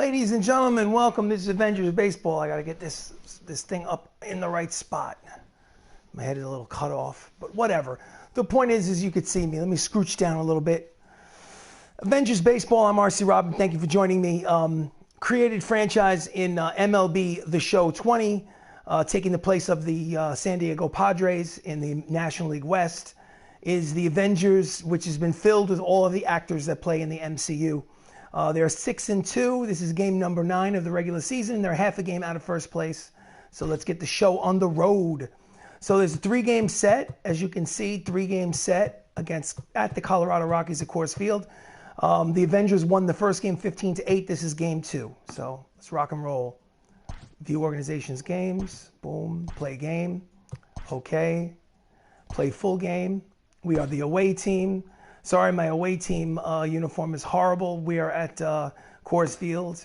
Ladies and gentlemen, welcome. This is Avengers Baseball. I gotta get this thing up in the right spot. My head is a little cut off, but whatever. The point is you could see me. Let me scooch down a little bit. Avengers Baseball, I'm RC Robbin. Thank you for joining me. Created franchise in MLB The Show 20, taking the place of the San Diego Padres in the National League West, is the Avengers, which has been filled with all of the actors that play in the MCU. They're 6-2. This is game number 9 of the regular season. They're half a game out of first place. So let's get the show on the road. So there's a 3-game set, as you can see, 3-game set at the Colorado Rockies at Coors Field. The Avengers won the first game 15-8. This is game 2. So let's rock and roll. View organizations games. Boom. Play game. Okay. Play full game. We are the away team. Sorry, my away team uniform is horrible. We are at Coors Field.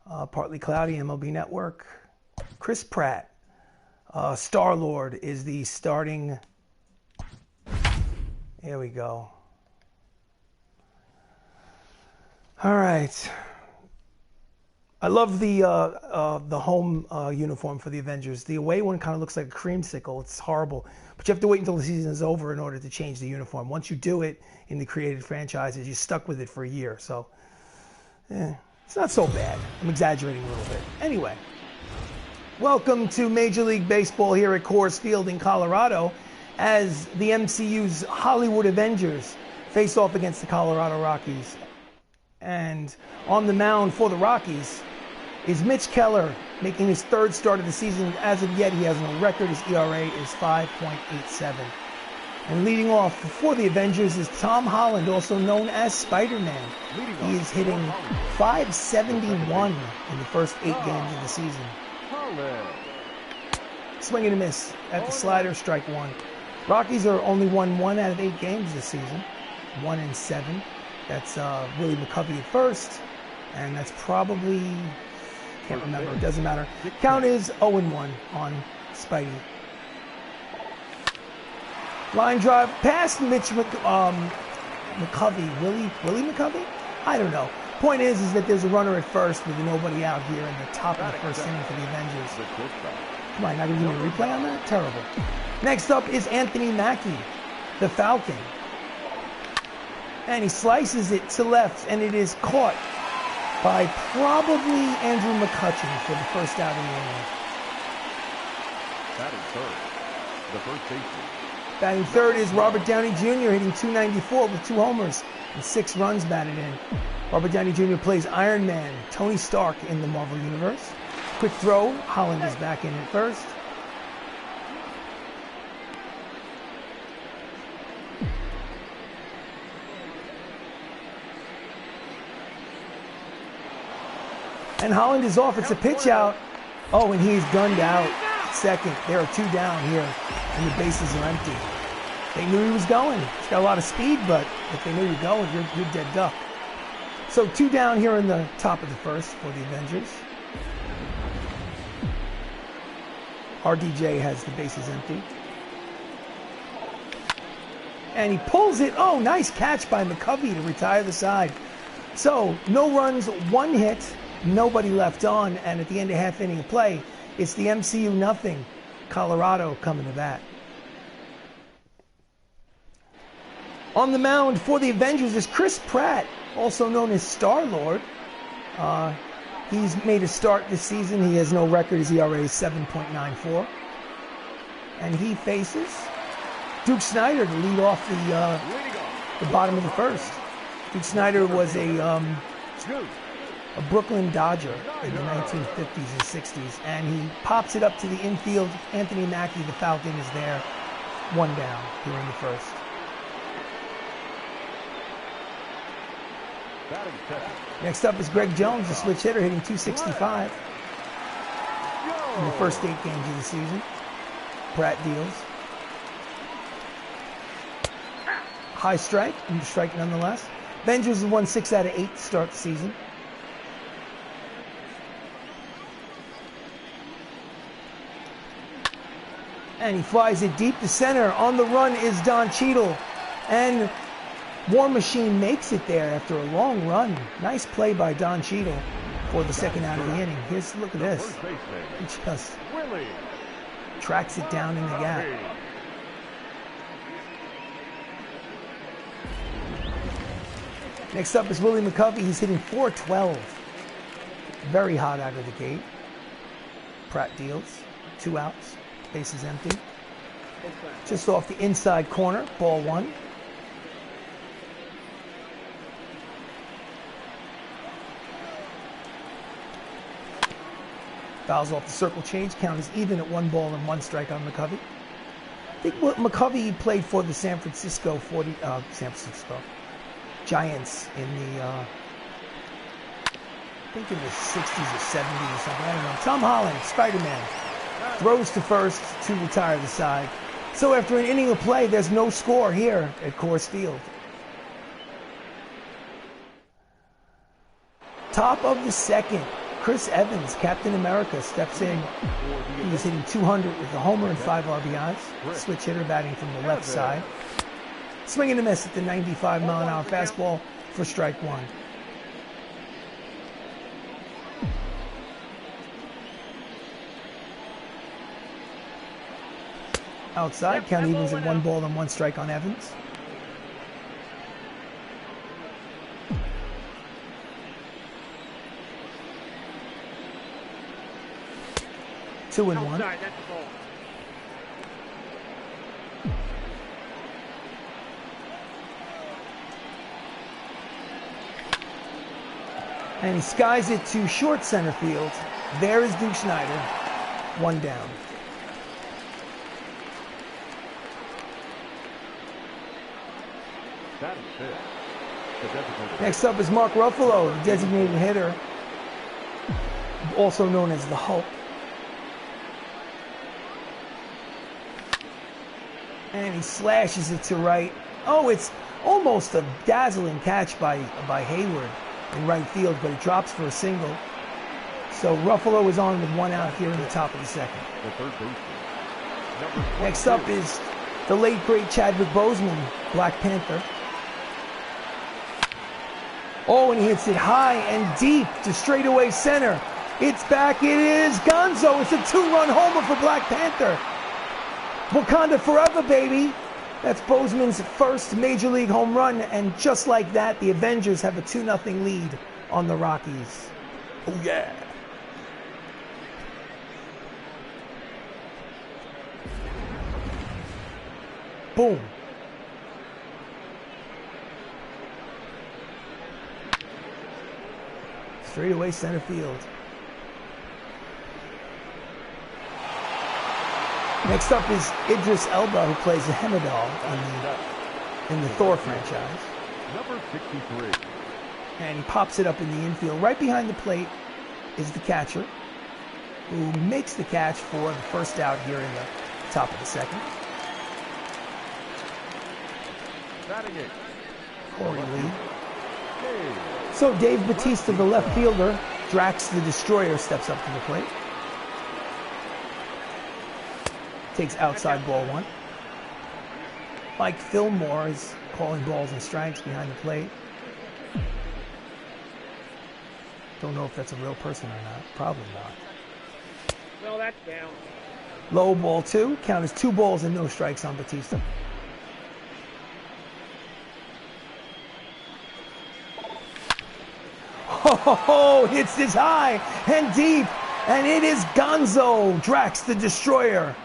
Partly cloudy, MLB Network. Chris Pratt. Star-Lord is the starting. Here we go. All right. I love the home uniform for the Avengers. The away one kind of looks like a creamsicle. It's horrible. But you have to wait until the season is over in order to change the uniform. Once you do it in the created franchises, you're stuck with it for a year. So, it's not so bad. I'm exaggerating a little bit. Anyway, welcome to Major League Baseball here at Coors Field in Colorado as the MCU's Hollywood Avengers face off against the Colorado Rockies. And on the mound for the Rockies is Mitch Keller, making his 3rd start of the season. As of yet, he has no record. His ERA is 5.87. And leading off for the Avengers is Tom Holland, also known as Spider-Man. He is hitting .571 in the first 8 games of the season. Swing and a miss at the slider, strike 1. Rockies are only won 1 out of 8 games this season, 1-7. That's Willie McCovey at first, and that's probably, can't remember, it doesn't matter. Count is 0-1 on Spidey. Line drive past Mitch McCovey. Willie McCovey? I don't know. Point is that there's a runner at first with nobody out here in the top of the first inning for the Avengers. Come on, not going to give me a replay on that? Terrible. Next up is Anthony Mackie, the Falcon. And he slices it to left, and it is caught by probably Andrew McCutchen for the first out of the inning. Batting third, the first baseman. Batting third is Robert Downey Jr. hitting .294 with 2 homers and 6 runs batted in. Robert Downey Jr. plays Iron Man, Tony Stark in the Marvel Universe. Quick throw, Holland is back in at first. And Holland is off. It's a pitch out. Oh, and he's gunned out. Second. There are 2 down here, and the bases are empty. They knew he was going. He's got a lot of speed, but if they knew you were going, you're dead duck. So 2 down here in the top of the first for the Avengers. RDJ has the bases empty. And he pulls it. Oh, nice catch by McCovey to retire the side. So no runs, 1 hit. Nobody left on, and at the end of half inning of play, it's the MCU nothing. Colorado coming to bat. On the mound for the Avengers is Chris Pratt, also known as Star-Lord. He's made a start this season. He has no record. His ERA is 7.94. And he faces Duke Snider to lead off the bottom of the first. Duke Snider was a Brooklyn Dodger in the 1950s and 60s, and he pops it up to the infield. Anthony Mackie, the Falcon, is there. 1 down here in the first. Next up is Greg Jones, the switch hitter, hitting .265 in the first 8 games of the season. Pratt deals. High strike, and strike nonetheless. Avengers have won 6 out of 8 to start the season. And he flies it deep to center. On the run is Don Cheadle. And War Machine makes it there after a long run. Nice play by Don Cheadle. for the second out of the inning. Here's look at this. First baseman, He just Willie tracks it down in the gap. Robbin. Next up is Willie McCovey. He's hitting .412. Very hot out of the gate. Pratt deals. 2 outs. Base is empty. Just off the inside corner. Ball 1. Fouls off the circle change. Count is even at 1 ball and 1 strike on McCovey. I think McCovey played for the San Francisco Giants in the, I think in the 60s or 70s or something. I don't know. Tom Holland, Spider-Man, throws to first to retire the side. So after an inning of play, there's no score here at Coors Field. Top of the second, Chris Evans, Captain America, steps in. He was hitting .200 with a homer and 5 RBIs. Switch hitter batting from the left side. Swing and a miss at the 95-mile-an-hour fastball for strike 1. Outside, count evens at 1 ball and 1 strike on Evans. Two and 1. And he skies it to short center field. There is Duke Snider. 1 down. That is it. The designated Next up is Mark Ruffalo, the designated hitter, also known as the Hulk. And he slashes it to right. Oh, it's almost a dazzling catch by Hayward in right field, but it drops for a single. So Ruffalo is on with 1 out here in the top of the second. the third baseman. Number Next up 22. is the late great Chadwick Boseman, Black Panther. Oh, and he hits it high and deep to straightaway center. It's back. It is Gonzo. It's a 2-run homer for Black Panther. Wakanda forever, baby. That's Boseman's first Major League home run, and just like that, the Avengers have a 2-0 lead on the Rockies. Oh, yeah. Boom. Straightaway center field. Next up is Idris Elba, who plays the Heimdall in the Thor franchise. Number 63. And he pops it up in the infield. Right behind the plate is the catcher, who makes the catch for the first out here in the top of the second. Batting it. Corey Lee. Hey. So Dave Batista, the left fielder, Drax the Destroyer, steps up to the plate. Takes outside ball 1. Mike Fillmore is calling balls and strikes behind the plate. Don't know if that's a real person or not. Probably not. No, that's down. Low ball 2. Count is 2 balls and no strikes on Batista. Oh, hits this high and deep, and it is Gonzo, Drax the Destroyer.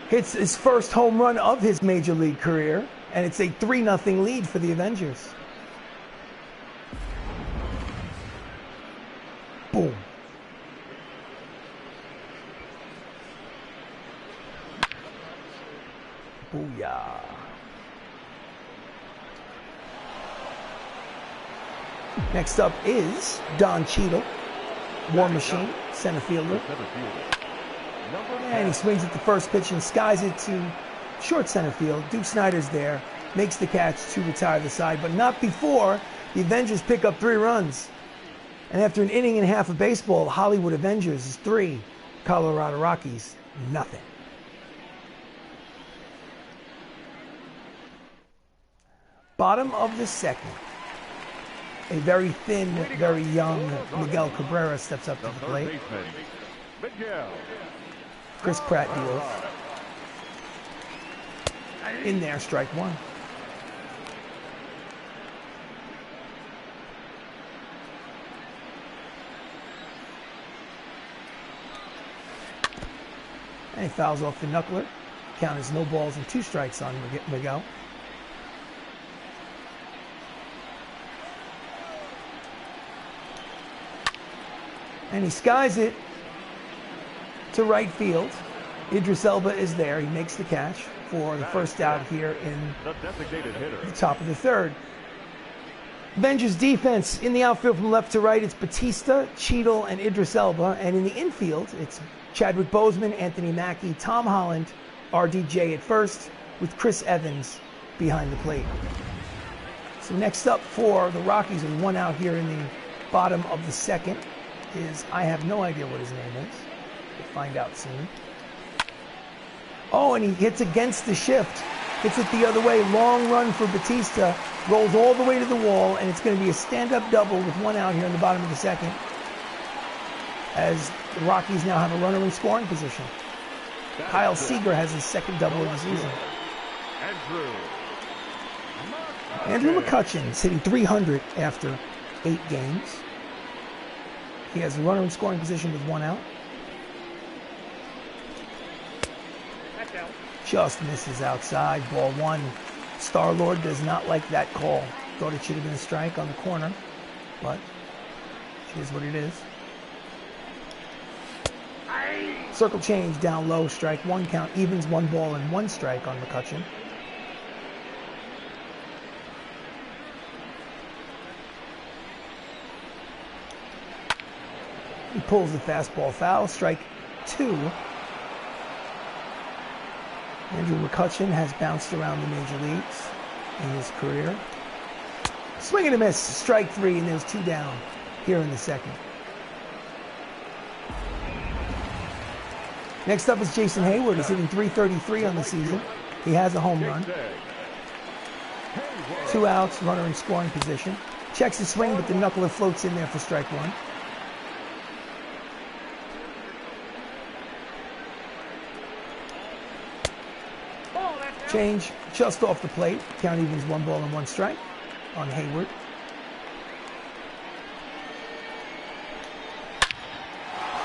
Hits his first home run of his Major League career, and it's a 3-0 lead for the Avengers. Boom. Booyah. Next up is Don Cheadle, War Machine, center fielder. Center fielder. Number And he 10. swings at the first pitch and skies it to short center field. Duke Snider's there, makes the catch to retire the side, but not before the Avengers pick up 3 runs. And after an inning and a half of baseball, the Hollywood Avengers is 3, Colorado Rockies, nothing. Bottom of the second. A very thin, very young Miguel Cabrera steps up to the Third plate. baseman, Miguel. Chris Pratt deals. In there, strike one. And he fouls off the knuckler. Count is no balls and 2 strikes on Miguel. And he skies it to right field. Idris Elba is there. He makes the catch for the first out here in The designated hitter. the top of the third. Avengers defense in the outfield from left to right, it's Batista, Cheadle, and Idris Elba. And in the infield, it's Chadwick Boseman, Anthony Mackie, Tom Holland, RDJ at first, with Chris Evans behind the plate. So next up for the Rockies, with 1 out here in the bottom of the second, is, I have no idea what his name is. We'll find out soon. Oh, and he hits against the shift. Hits it the other way. Long run for Batista. Rolls all the way to the wall, and it's going to be a stand-up double with 1 out here in the bottom of the second, as the Rockies now have a runner in scoring position. Kyle Seager has his second double of the season. Andrew McCutcheon is hitting 300 after 8 games. He has a runner in scoring position with 1 out. That's out. Just misses outside, ball 1. Star-Lord does not like that call. Thought it should have been a strike on the corner, but it is what it is. Circle change down low, strike 1, count evens, 1 ball and 1 strike on McCutcheon. He pulls the fastball foul, strike 2. Andrew McCutcheon has bounced around the major leagues in his career. Swing and a miss, strike 3, and there's 2 down here in the second. Next up is Jason Hayward. He's hitting 333 on the season. He has a home run. 2 outs, runner in scoring position. Checks the swing, but the knuckler floats in there for strike 1. Change just off the plate. Count evens, 1 ball and 1 strike on Hayward.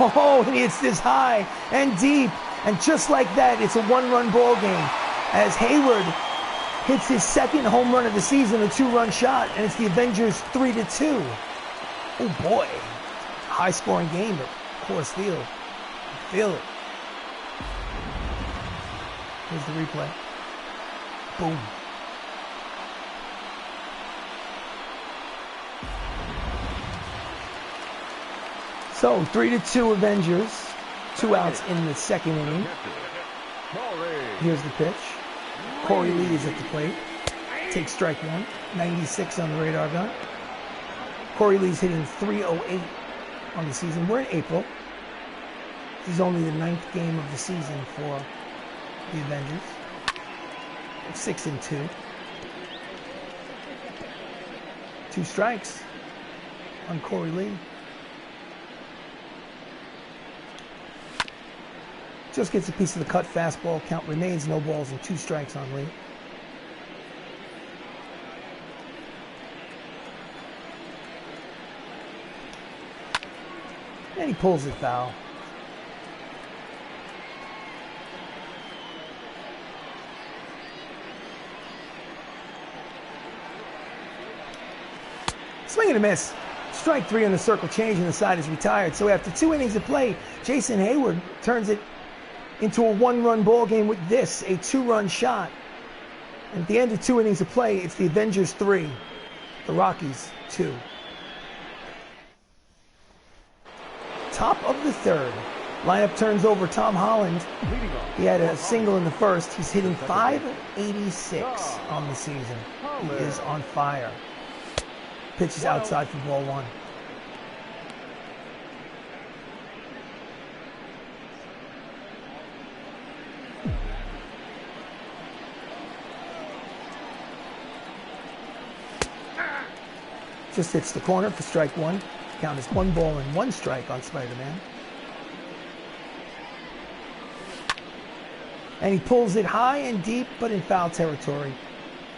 Oh, and he hits this high and deep. And just like that, it's a 1-run ball game as Hayward hits his second home run of the season, a 2-run shot, and it's the Avengers 3-2. Oh boy, high-scoring game at Coors Field. You feel it. Here's the replay. Boom. So 3-2 Avengers, 2 outs in the second inning. Here's the pitch. Corey Lee is at the plate. Takes strike 1. 96 on the radar gun. Corey Lee's hitting 308 on the season. We're in April. This is only the 9th game of the season for the Avengers. 6-2. 2 strikes on Corey Lee. Just gets a piece of the cut fastball. Count remains, no balls and 2 strikes on Lee. And he pulls it foul. Swing and a miss. Strike 3 on the circle change, and the side is retired. So after 2 innings of play, Jason Hayward turns it into a 1-run ball game with this, a 2-run shot. And at the end of 2 innings of play, it's the Avengers 3, the Rockies 2. Top of the third. Lineup turns over Tom Holland. He had a single in the first. He's hitting .586 on the season. He is on fire. Pitch is outside for ball 1. Just hits the corner for strike one. Count is 1 ball and 1 strike on Spider-Man. And he pulls it high and deep, but in foul territory.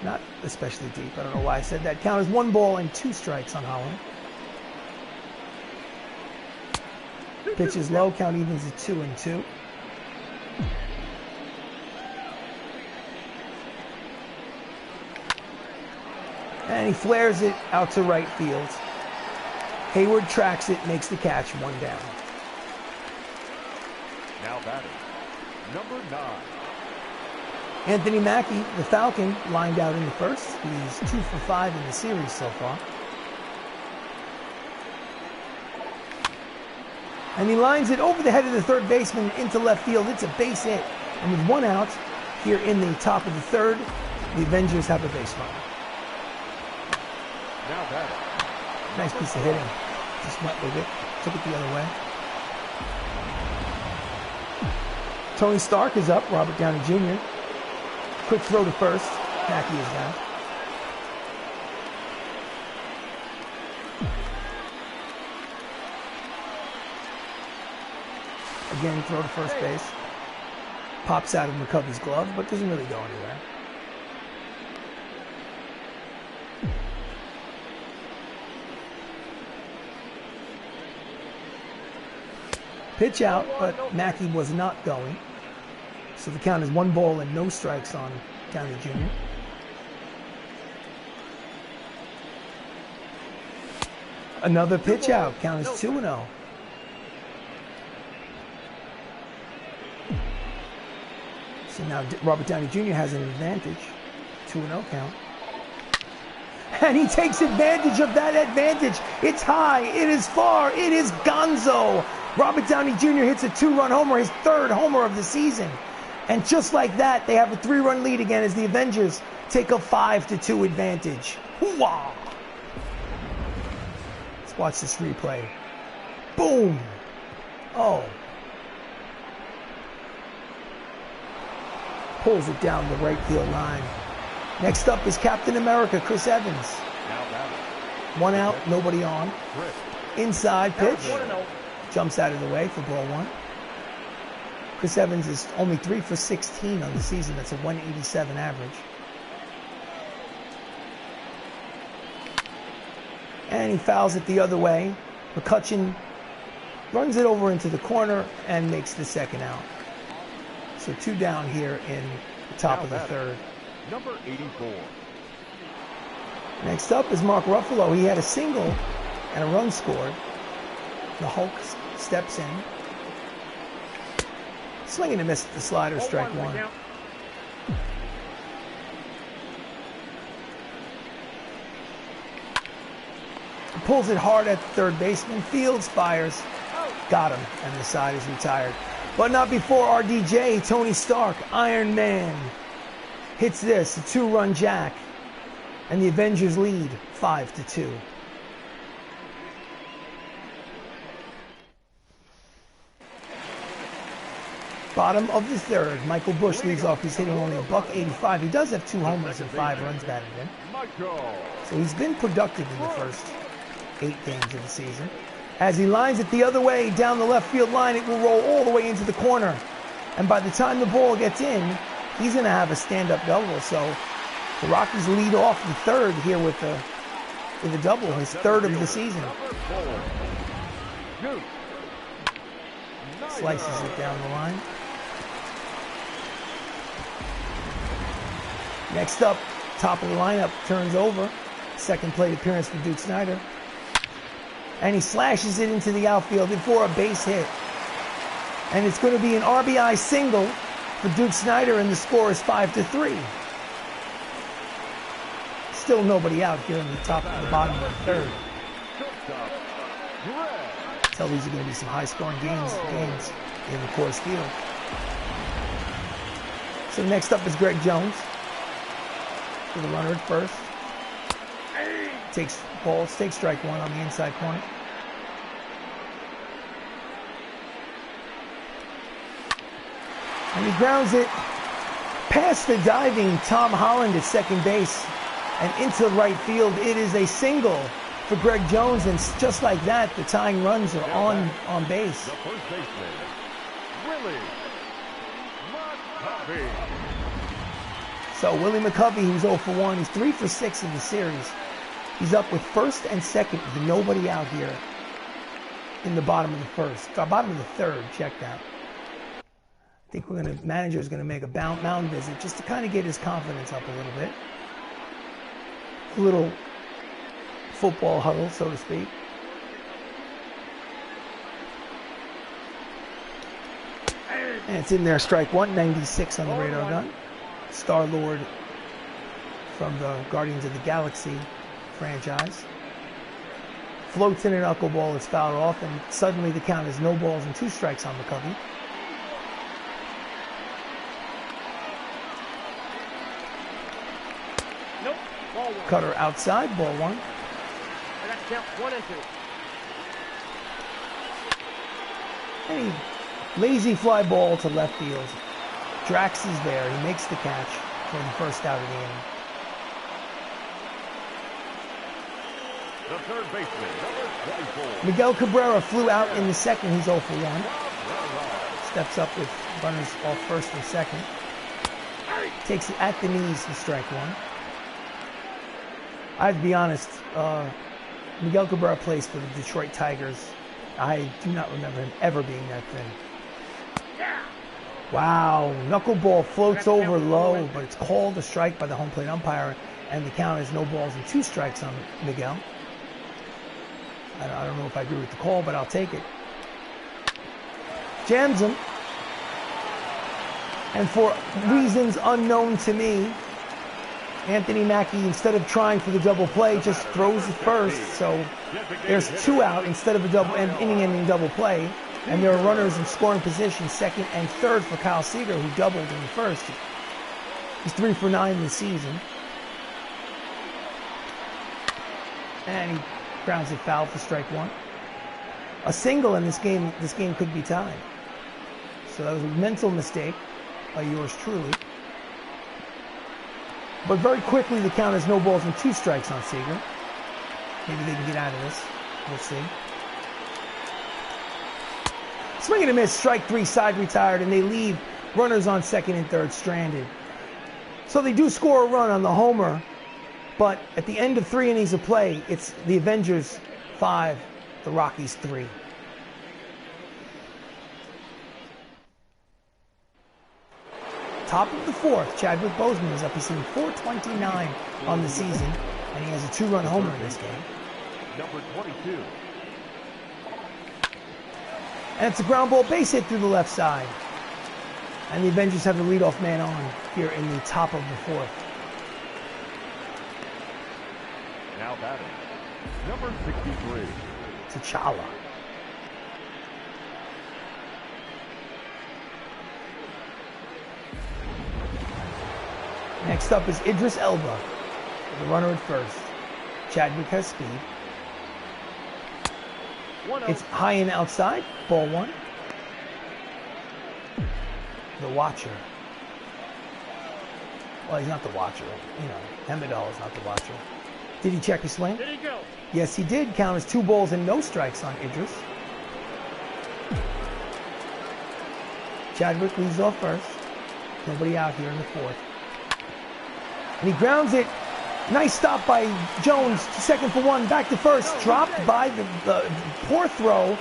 Not especially deep. I don't know why I said that. Count is 1 ball and 2 strikes on Holland. Pitch is low. Count evens at 2-2. And he flares it out to right field. Hayward tracks it, makes the catch, 1 down. Now batting, number 9. Anthony Mackie, the Falcon, lined out in the first. He's 2 for 5 in the series so far. And he lines it over the head of the third baseman into left field. It's a base hit. And with 1 out here in the top of the third, the Avengers have a base runner. Now batting. Nice piece of hitting. Just went with it. Took it the other way. Tony Stark is up. Robert Downey Jr. Quick throw to first. Mackie is down. Again, throw to first base. Pops out of McCovey's glove, but doesn't really go anywhere. Pitch out, but Mackie was not going. So the count is 1 ball and no strikes on Downey Jr. Another pitch out. Count is 2-0. So now Robert Downey Jr. has an advantage. 2-0 count. And he takes advantage of that advantage. It's high. It is far. It is gonzo. Robert Downey Jr. hits a 2-run homer, his 3rd homer of the season. And just like that, they have a 3-run lead again as the Avengers take a 5-2 advantage. Hoo-wah! Let's watch this replay. Boom! Oh. Pulls it down the right field line. Next up is Captain America, Chris Evans. 1 out, nobody on. Inside pitch. Jumps out of the way for ball 1. Chris Evans is only 3 for 16 on the season. That's a 187 average. And he fouls it the other way. McCutcheon runs it over into the corner and makes the 2nd out. So 2 down here in the top of the 3rd. Number 84. Next up is Mark Ruffalo. He had a single and a run scored. The Hulk steps in. Swing and a miss at the slider, strike 1. Pulls it hard at the third baseman. Fields, fires. Got him, and the side is retired. But not before RDJ, Tony Stark, Iron Man, hits this, a 2-run jack. And the Avengers lead 5-2. Bottom of the 3rd, Michael Busch leads off. He's hitting only a .185. He does have 2 homers and 5 runs batted in. So he's been productive in the first 8 games of the season. As he lines it the other way down the left field line, it will roll all the way into the corner. And by the time the ball gets in, he's going to have a stand-up double. So the Rockies lead off the 3rd here with a double, his 3rd of the season. Slices it down the line. Next up, top of the lineup, turns over. 2nd plate appearance for Duke Snider. And he slashes it into the outfield for a base hit. And it's going to be an RBI single for Duke Snider, and the score is 5-3. Still nobody out here in the top of the bottom of the 3rd. Tell these are going to be some high-scoring games in the Coors Field. So next up is Greg Jones for the runner at first. Takes balls, takes strike 1 on the inside corner. And he grounds it past the diving Tom Holland at 2nd base and into right field. It is a single for Greg Jones, and just like that, the tying runs are on base. The first baseman, Willie McCovey. So Willie McCovey, who's 0 for 1, he's 3 for 6 in the series. He's up with first and second with nobody out here in the bottom of the first, bottom of the third. Check that. I think manager's gonna make a mound visit just to kind of get his confidence up a little bit. A little football huddle, so to speak. And it's in there, strike one, 96 on the radar gun. Star-Lord from the Guardians of the Galaxy franchise. Floats in a knuckleball, it's fouled off, and suddenly the count is no balls and 2 strikes on McCovey. Nope. Ball 1. Cutter outside, ball 1. And that's count 1 and 2. And he lazy fly ball to left field. Drax is there. He makes the catch for the first out of the inning. The third baseman, number 24. Miguel Cabrera flew out in the second. He's 0 for 1. Steps up with runners off first and second. Takes it at the knees for strike 1. I have to be honest, Miguel Cabrera plays for the Detroit Tigers. I do not remember him ever being that thin. Wow, knuckleball floats over low, but it's called a strike by the home plate umpire, and the count is no balls and 2 strikes on Miguel. I don't know if I agree with the call, but I'll take it. Jams him. And for reasons unknown to me, Anthony Mackie, instead of trying for the double play, just throws it first. So there's 2 out instead of a inning-ending double play. And there are runners in scoring position, second and third for Kyle Seager, who doubled in the first. He's 3 for 9 this season. And he grounds it foul for strike 1. A single in this game could be tied. So that was a mental mistake by yours truly. But very quickly the count is no balls and 2 strikes on Seager. Maybe they can get out of this. We'll see. Swing and a miss, strike 3, side retired, and they leave runners on second and third stranded. So they do score a run on the homer, but at the end of 3 innings of play, it's the Avengers 5, the Rockies 3. Top of the 4th, Chadwick Boseman is up. He's hitting .429 on the season, and he has a 2-run homer in this game. Number 22. And it's a ground ball base hit through the left side. And the Avengers have the leadoff man on here in the top of the 4th. Now batting, number 63. T'Challa. Next up is Idris Elba, the runner at first. Chadwick has speed. It's high and outside, ball 1. The Watcher. Well, he's not the Watcher. You know, Hemedal is not the Watcher. Did he check his swing? Did he go? Yes, he did. Count as 2 balls and no strikes on Idris. Chadwick leads off first. Nobody out here in the 4th. And he grounds it. Nice stop by Jones, second for 1, back to first. Dropped by the poor throw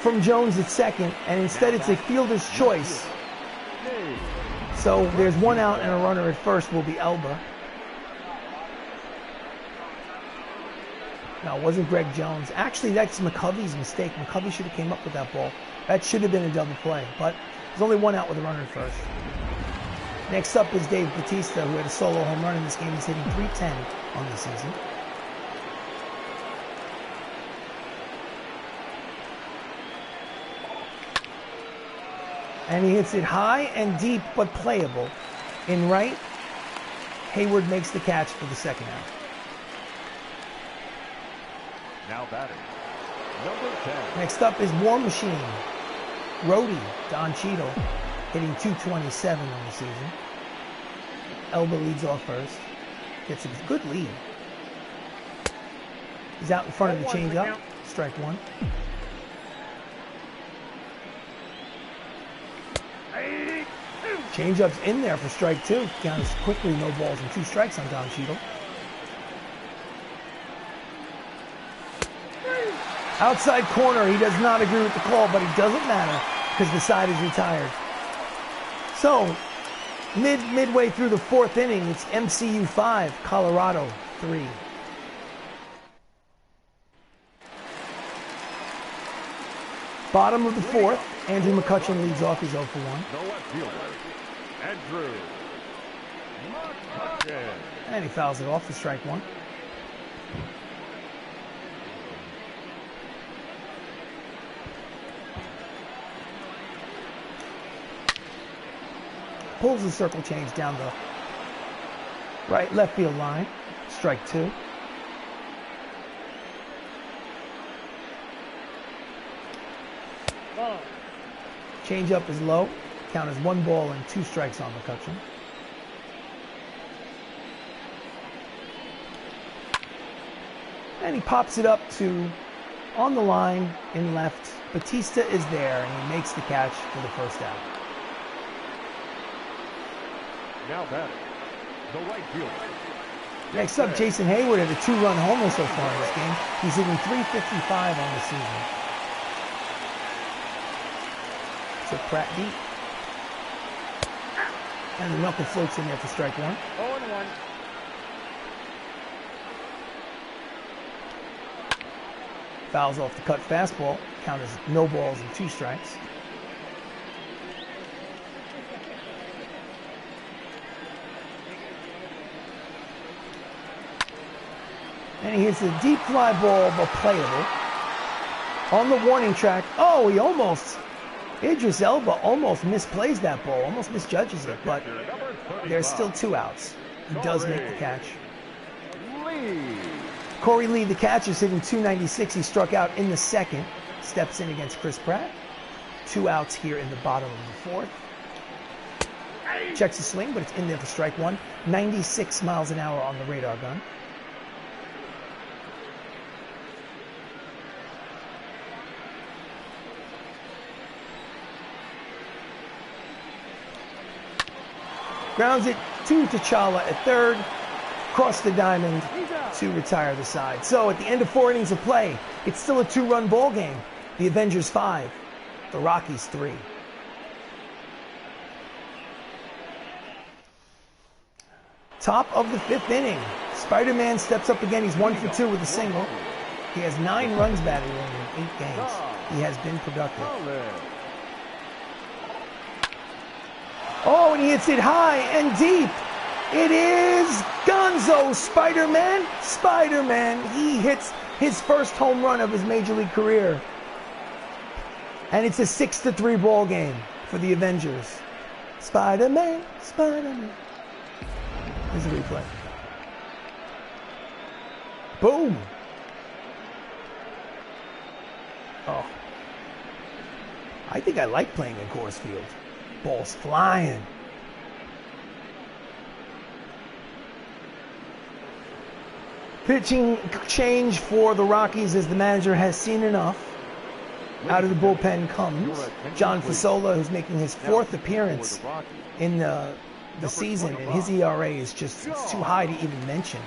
from Jones at second, and instead it's a fielder's choice. So there's 1 out and a runner at first will be Elba. No, it wasn't Greg Jones. Actually, that's McCovey's mistake. McCovey should have came up with that ball. That should have been a double play, but there's only 1 out with a runner at first. Next up is Dave Batista, who had a solo home run in this game. He's hitting .310 on the season. And he hits it high and deep, but playable. In right, Hayward makes the catch for the second out. Now batting, number 10. Next up is War Machine. Rhodey, Don Cheadle, hitting .227 on the season. Elba leads off first. Gets a good lead. He's out in front of the changeup. Strike one. Changeup's in there for strike two. Counts quickly, no balls and 2 strikes on Don Cheadle. Outside corner, he does not agree with the call, but it doesn't matter because the side is retired. So, midway through the 4th inning, it's MCU 5, Colorado 3. Bottom of the 4th, Andrew McCutchen leads off. He's 0 for 1. The left fielder, Andrew McCutchen. And he fouls it off for strike one. Pulls the circle change down the left field line. Strike two. Change up is low. Count as 1 ball and 2 strikes on McCutchen. And he pops it up to on the line in left. Batista is there and he makes the catch for the first out. Now batting, the right fielder. Next up, Jason Hayward had a 2-run homer so far in this game. He's hitting .355 on the season. So Pratt deep. And the knuckle floats in there for strike one. 0-1. Fouls off the cut fastball. Count as no balls and 2 strikes. And he hits a deep fly ball, but playable. On the warning track. Oh, he almost... Idris Elba almost misplays that ball, almost misjudges it, but there's still 2 outs. He does make the catch. Corey Lee, the catcher, is hitting .296. He struck out in the 2nd. Steps in against Chris Pratt. 2 outs here in the bottom of the 4th. Checks the swing, but it's in there for strike one. 96 miles an hour on the radar gun. Grounds it to T'Challa at 3rd. Cross the diamond to retire the side. So at the end of 4 innings of play, it's still a 2-run ball game. The Avengers 5, the Rockies 3. Top of the 5th inning. Spider-Man steps up again. He's 1 for 2 with a single. He has 9 runs batted in 8 games. He has been productive. Oh, and he hits it high and deep. It is Gonzo Spider-Man. Spider-Man. He hits his first home run of his Major League career. And it's a 6-3 ball game for the Avengers. Spider-Man, Spider-Man. Here's a replay. Boom. Oh. I think I like playing in Coors Field. Ball's flying. Pitching change for the Rockies as the manager has seen enough. Out of the bullpen comes John Fasola, who's making his 4th appearance in the season, and his ERA is just it's too high to even mention.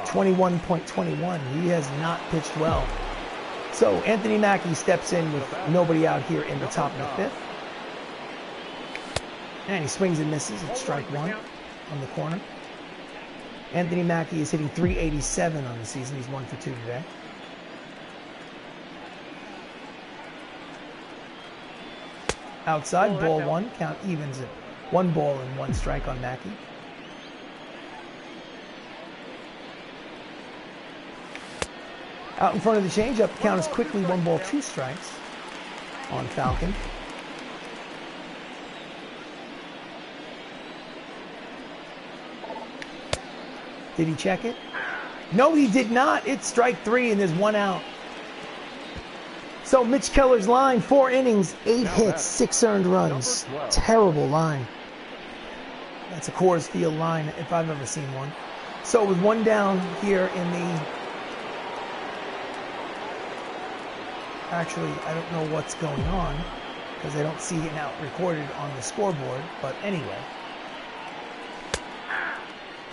21.21. He has not pitched well. So Anthony Mackie steps in with nobody out here in the top of the 5th. And he swings and misses at strike one on the corner. Anthony Mackie is hitting .387 on the season. He's 1 for 2 today. Outside, ball 1. Count evens at 1 ball and 1 strike on Mackie. Out in front of the changeup, count is quickly 1 ball, 2 strikes on Falcon. Did he check it? No, he did not. It's strike 3 and there's 1 out. So Mitch Keller's line, 4 innings, 8 hits, 6 earned runs. Terrible line. That's a Coors Field line if I've ever seen one. So with 1 down here in the Actually, I don't know what's going on because I don't see it now recorded on the scoreboard. But anyway,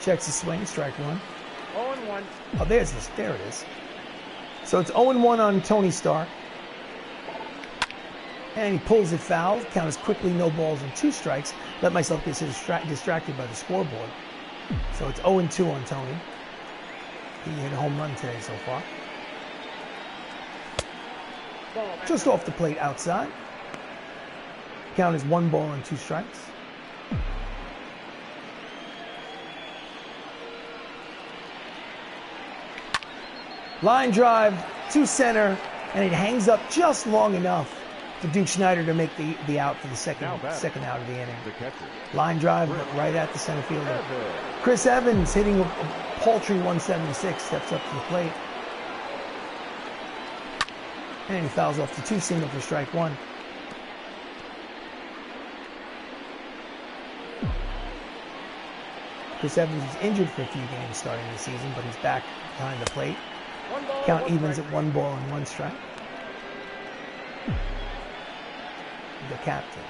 checks the swing, strike one. 0-1. Oh, there it is. So it's 0-1 on Tony Stark. And he pulls it foul. Count as quickly, no balls and 2 strikes. Let myself get distracted by the scoreboard. So it's 0-2 on Tony. He hit a home run today so far. Just off the plate outside. Count is 1 ball and 2 strikes. Line drive to center, and it hangs up just long enough for Duke Snider to make the out for the second out of the inning. Line drive, but right at the center fielder. Chris Evans hitting a paltry 176, steps up to the plate. And he fouls off the 2 single for strike 1. Chris Evans was injured for a few games starting the season, but he's back behind the plate. Count evens at 1 ball and 1 strike. The captain.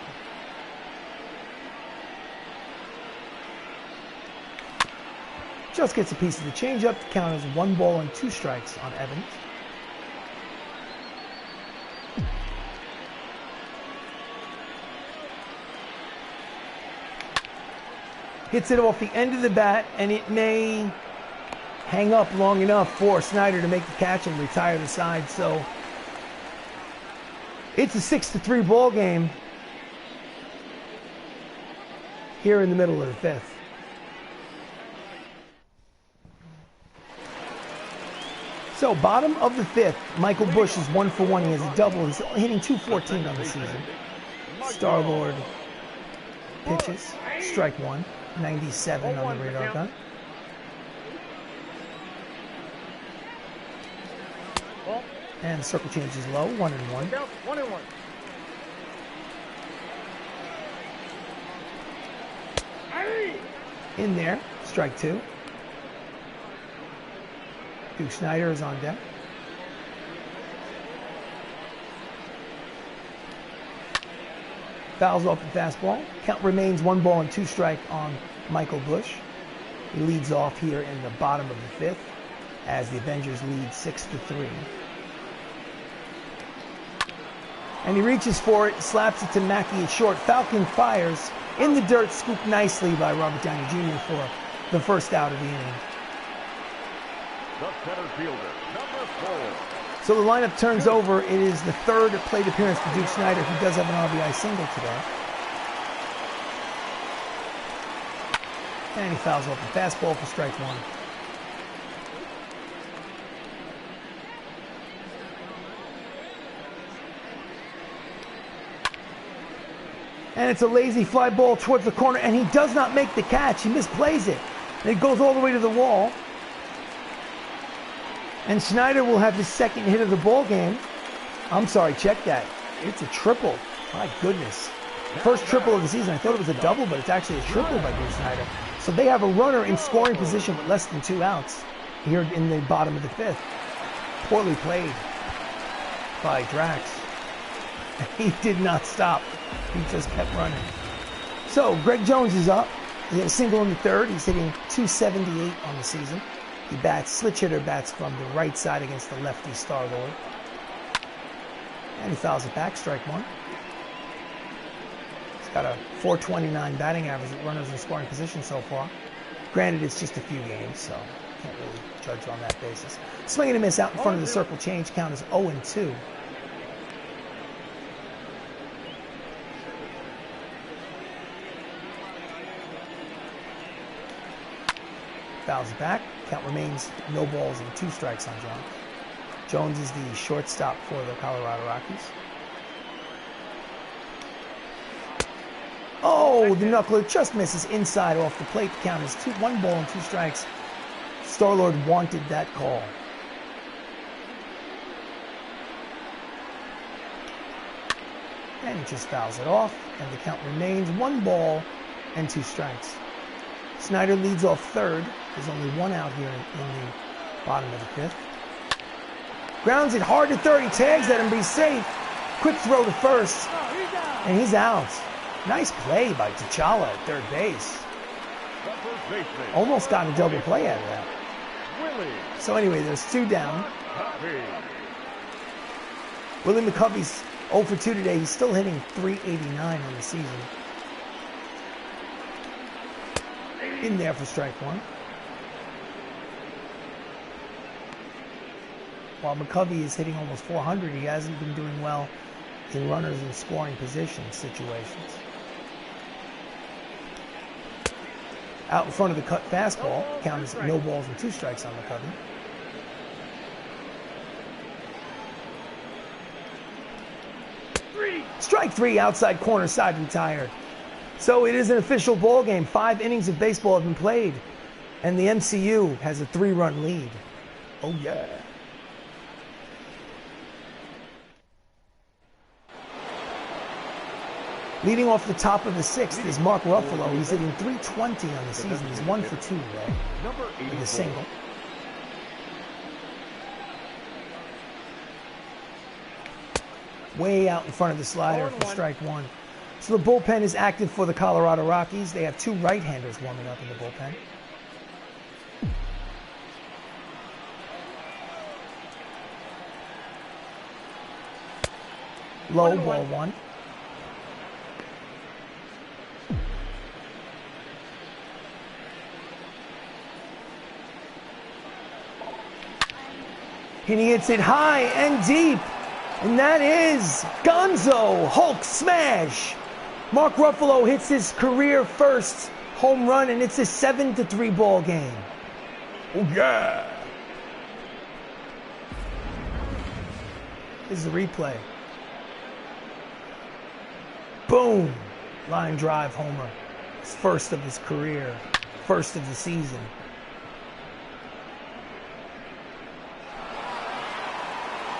Just gets a piece of the changeup. The count is 1 ball and 2 strikes on Evans. Hits it off the end of the bat, and it may hang up long enough for Snider to make the catch and retire the side. So it's a 6-3 ball game here in the middle of the 5th. So bottom of the 5th, Michael Busch is 1 for 1. He has a double. He's hitting .214 on the season. Star-Lord pitches, strike 1, 97 on the radar gun. And the circle change is low, 1-1. 1-1. In there, strike 2. Duke Snider is on deck. Fouls off the fastball. Count remains 1 ball and 2 strike on Michael Busch. He leads off here in the bottom of the 5th as the Avengers lead 6-3. And he reaches for it, slaps it to Mackey at short. Falcon fires in the dirt, scooped nicely by Robert Downey Jr. for the first out of the inning. The center fielder, number 4. So the lineup turns over. It is the 3rd plate appearance for Duke Snider, who does have an RBI single today. And he fouls off the fastball for strike 1. And it's a lazy fly ball towards the corner, and he does not make the catch. He misplays it. And it goes all the way to the wall. And Snider will have his 2nd hit of the ball game. I'm sorry, check that. It's a triple. My goodness. First triple of the season. I thought it was a double, but it's actually a triple by Duke Snider. So they have a runner in scoring position with less than 2 outs here in the bottom of the 5th. Poorly played by Drax. He did not stop. He just kept running. So Greg Jones is up. He had a single in the 3rd. He's hitting .278 on the season. He switch hitter bats from the right side against the lefty Star-Lord. And he fouls it back, strike 1. He's got a .429 batting average with runners in scoring position so far. Granted, it's just a few games, so can't really judge on that basis. Swing and a miss out in front of the circle change. Count is 0-2. Fouls it back. Count remains no balls and 2 strikes on Jones. Jones is the shortstop for the Colorado Rockies. Oh, the knuckler just misses inside off the plate. The count is 1 ball and 2 strikes. Star-Lord wanted that call. And he just fouls it off, and the count remains 1 ball and 2 strikes. Snider leads off 3rd. There's only 1 out here in the bottom of the 5th. Grounds it hard to third. He tags at him, but he's safe. Quick throw to first. And he's out. Nice play by T'Challa at third base. Almost got a double play out of that. So anyway, there's 2 down. Willie McCovey's 0 for 2 today. He's still hitting .389 on the season. In there for strike 1. While McCovey is hitting almost .400, he hasn't been doing well in runners in scoring position situations. Out in front of the cut fastball, count is no balls and 2 strikes on McCovey. Strike 3, outside corner side retired. So it is an official ball game. 5 innings of baseball have been played, and the MCU has a 3-run lead. Oh yeah. Leading off the top of the 6th is Mark Ruffalo. He's hitting .320 on the season. He's 1 for 2 today with a single. Way out in front of the slider for strike 1. So the bullpen is active for the Colorado Rockies. They have 2 right-handers warming up in the bullpen. Low, ball 1. And he hits it high and deep. And that is Gonzo Hulk smash. Mark Ruffalo hits his career first home run, and it's a 7-3 ball game. Oh yeah. This is the replay. Boom. Line drive homer. His first of his career. First of the season.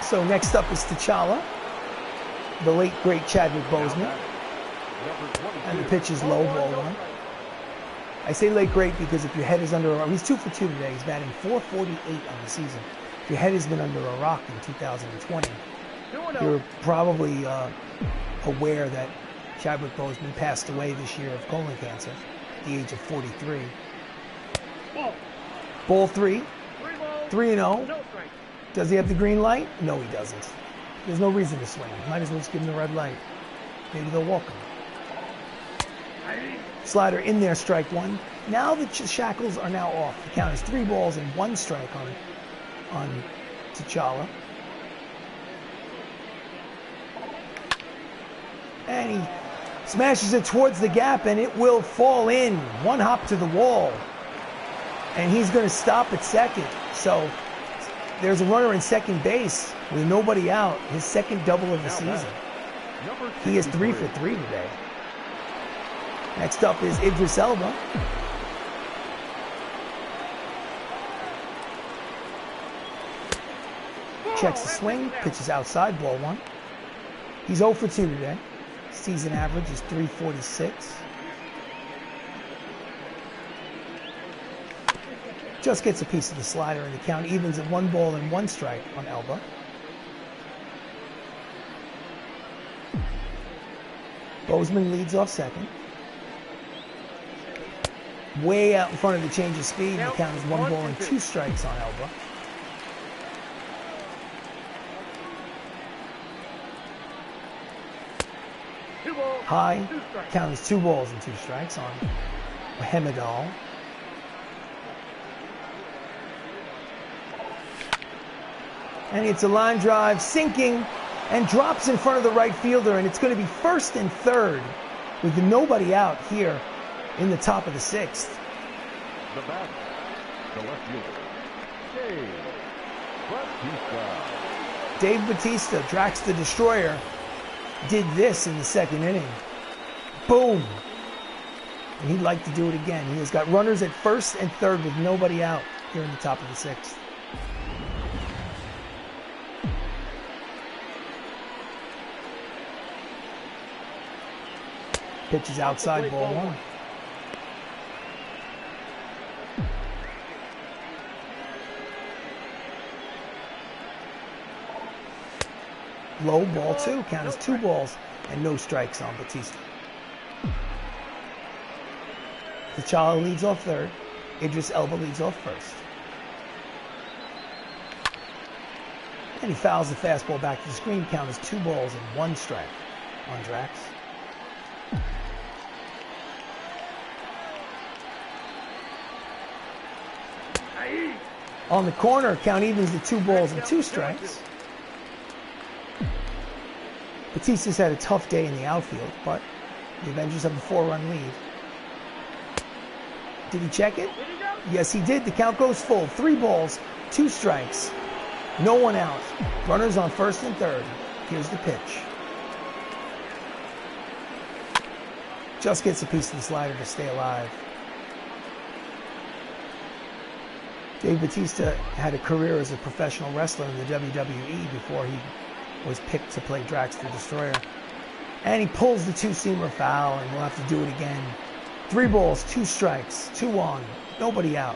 So next up is T'Challa, the late great Chadwick Boseman, and the pitch is low, ball 1. I say late great because if your head is under a rock, he's 2 for 2 today. He's batting .448 on the season. If your head has been under a rock in 2020, you're probably aware that Chadwick Boseman passed away this year of colon cancer at the age of 43. Ball 3, 3-0. Does he have the green light? No, he doesn't. There's no reason to swing. Might as well just give him the red light. Maybe they'll walk him. Slider in there, strike 1. Now the shackles are now off. The count is 3 balls and 1 strike on T'Challa. And he smashes it towards the gap, and it will fall in. 1 hop to the wall. And he's going to stop at second. So there's a runner in second base with nobody out. His second double of the season. He is 3 for 3 today. Next up is Idris Elba. Checks the swing, pitches outside, ball 1. He's 0 for 2 today. Season average is 346. Just gets a piece of the slider, and the count evens at 1 ball and 1 strike on Elba. Boseman leads off second. Way out in front of the change of speed, and the count is 1 ball and 2 strikes on Elba. High, count is 2 balls and 2 strikes on Hemedal. And it's a line drive, sinking, and drops in front of the right fielder, and it's going to be first and third with nobody out here in the top of the 6th. The batter, the left fielder, Batista. Dave Batista, Drax the Destroyer, did this in the 2nd inning. Boom! And he'd like to do it again. He has got runners at first and third with nobody out here in the top of the 6th. Pitch is outside, ball 1. Low, ball 2. Count as 2 balls and no strikes on Batista. T'Challa leads off third. Idris Elba leads off first. And he fouls the fastball back to the screen. Count as 2 balls and 1 strike on Drax. On the corner, count evens to 2 balls and 2 strikes. Batista's had a tough day in the outfield, but the Avengers have a 4-run lead. Did he check it? Yes, he did. The count goes full. 3 balls, 2 strikes. No one out. Runners on first and third. Here's the pitch. Just gets a piece of the slider to stay alive. Dave Batista had a career as a professional wrestler in the WWE before he was picked to play Drax the Destroyer. And he pulls the 2-seamer foul, and we'll have to do it again. 3 balls, 2 strikes, 2 on, nobody out.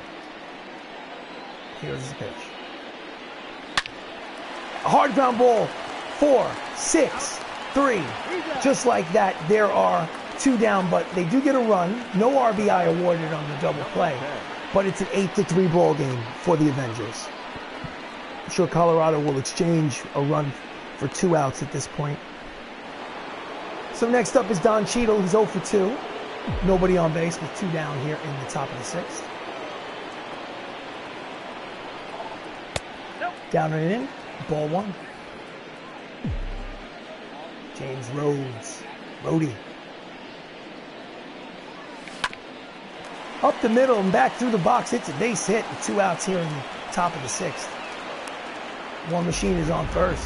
Here's the pitch. A hard ground ball, 4, 6, 3. Just like that, there are 2 down, but they do get a run. No RBI awarded on the double play. But it's an 8-3 ball game for the Avengers. I'm sure Colorado will exchange a run for 2 outs at this point. So next up is Don Cheadle, who's 0 for 2. Nobody on base with 2 down here in the top of the 6th. Down and in, ball 1. James Rhodey. Up the middle and back through the box. Hits a base hit with 2 outs here in the top of the 6th. War Machine is on first.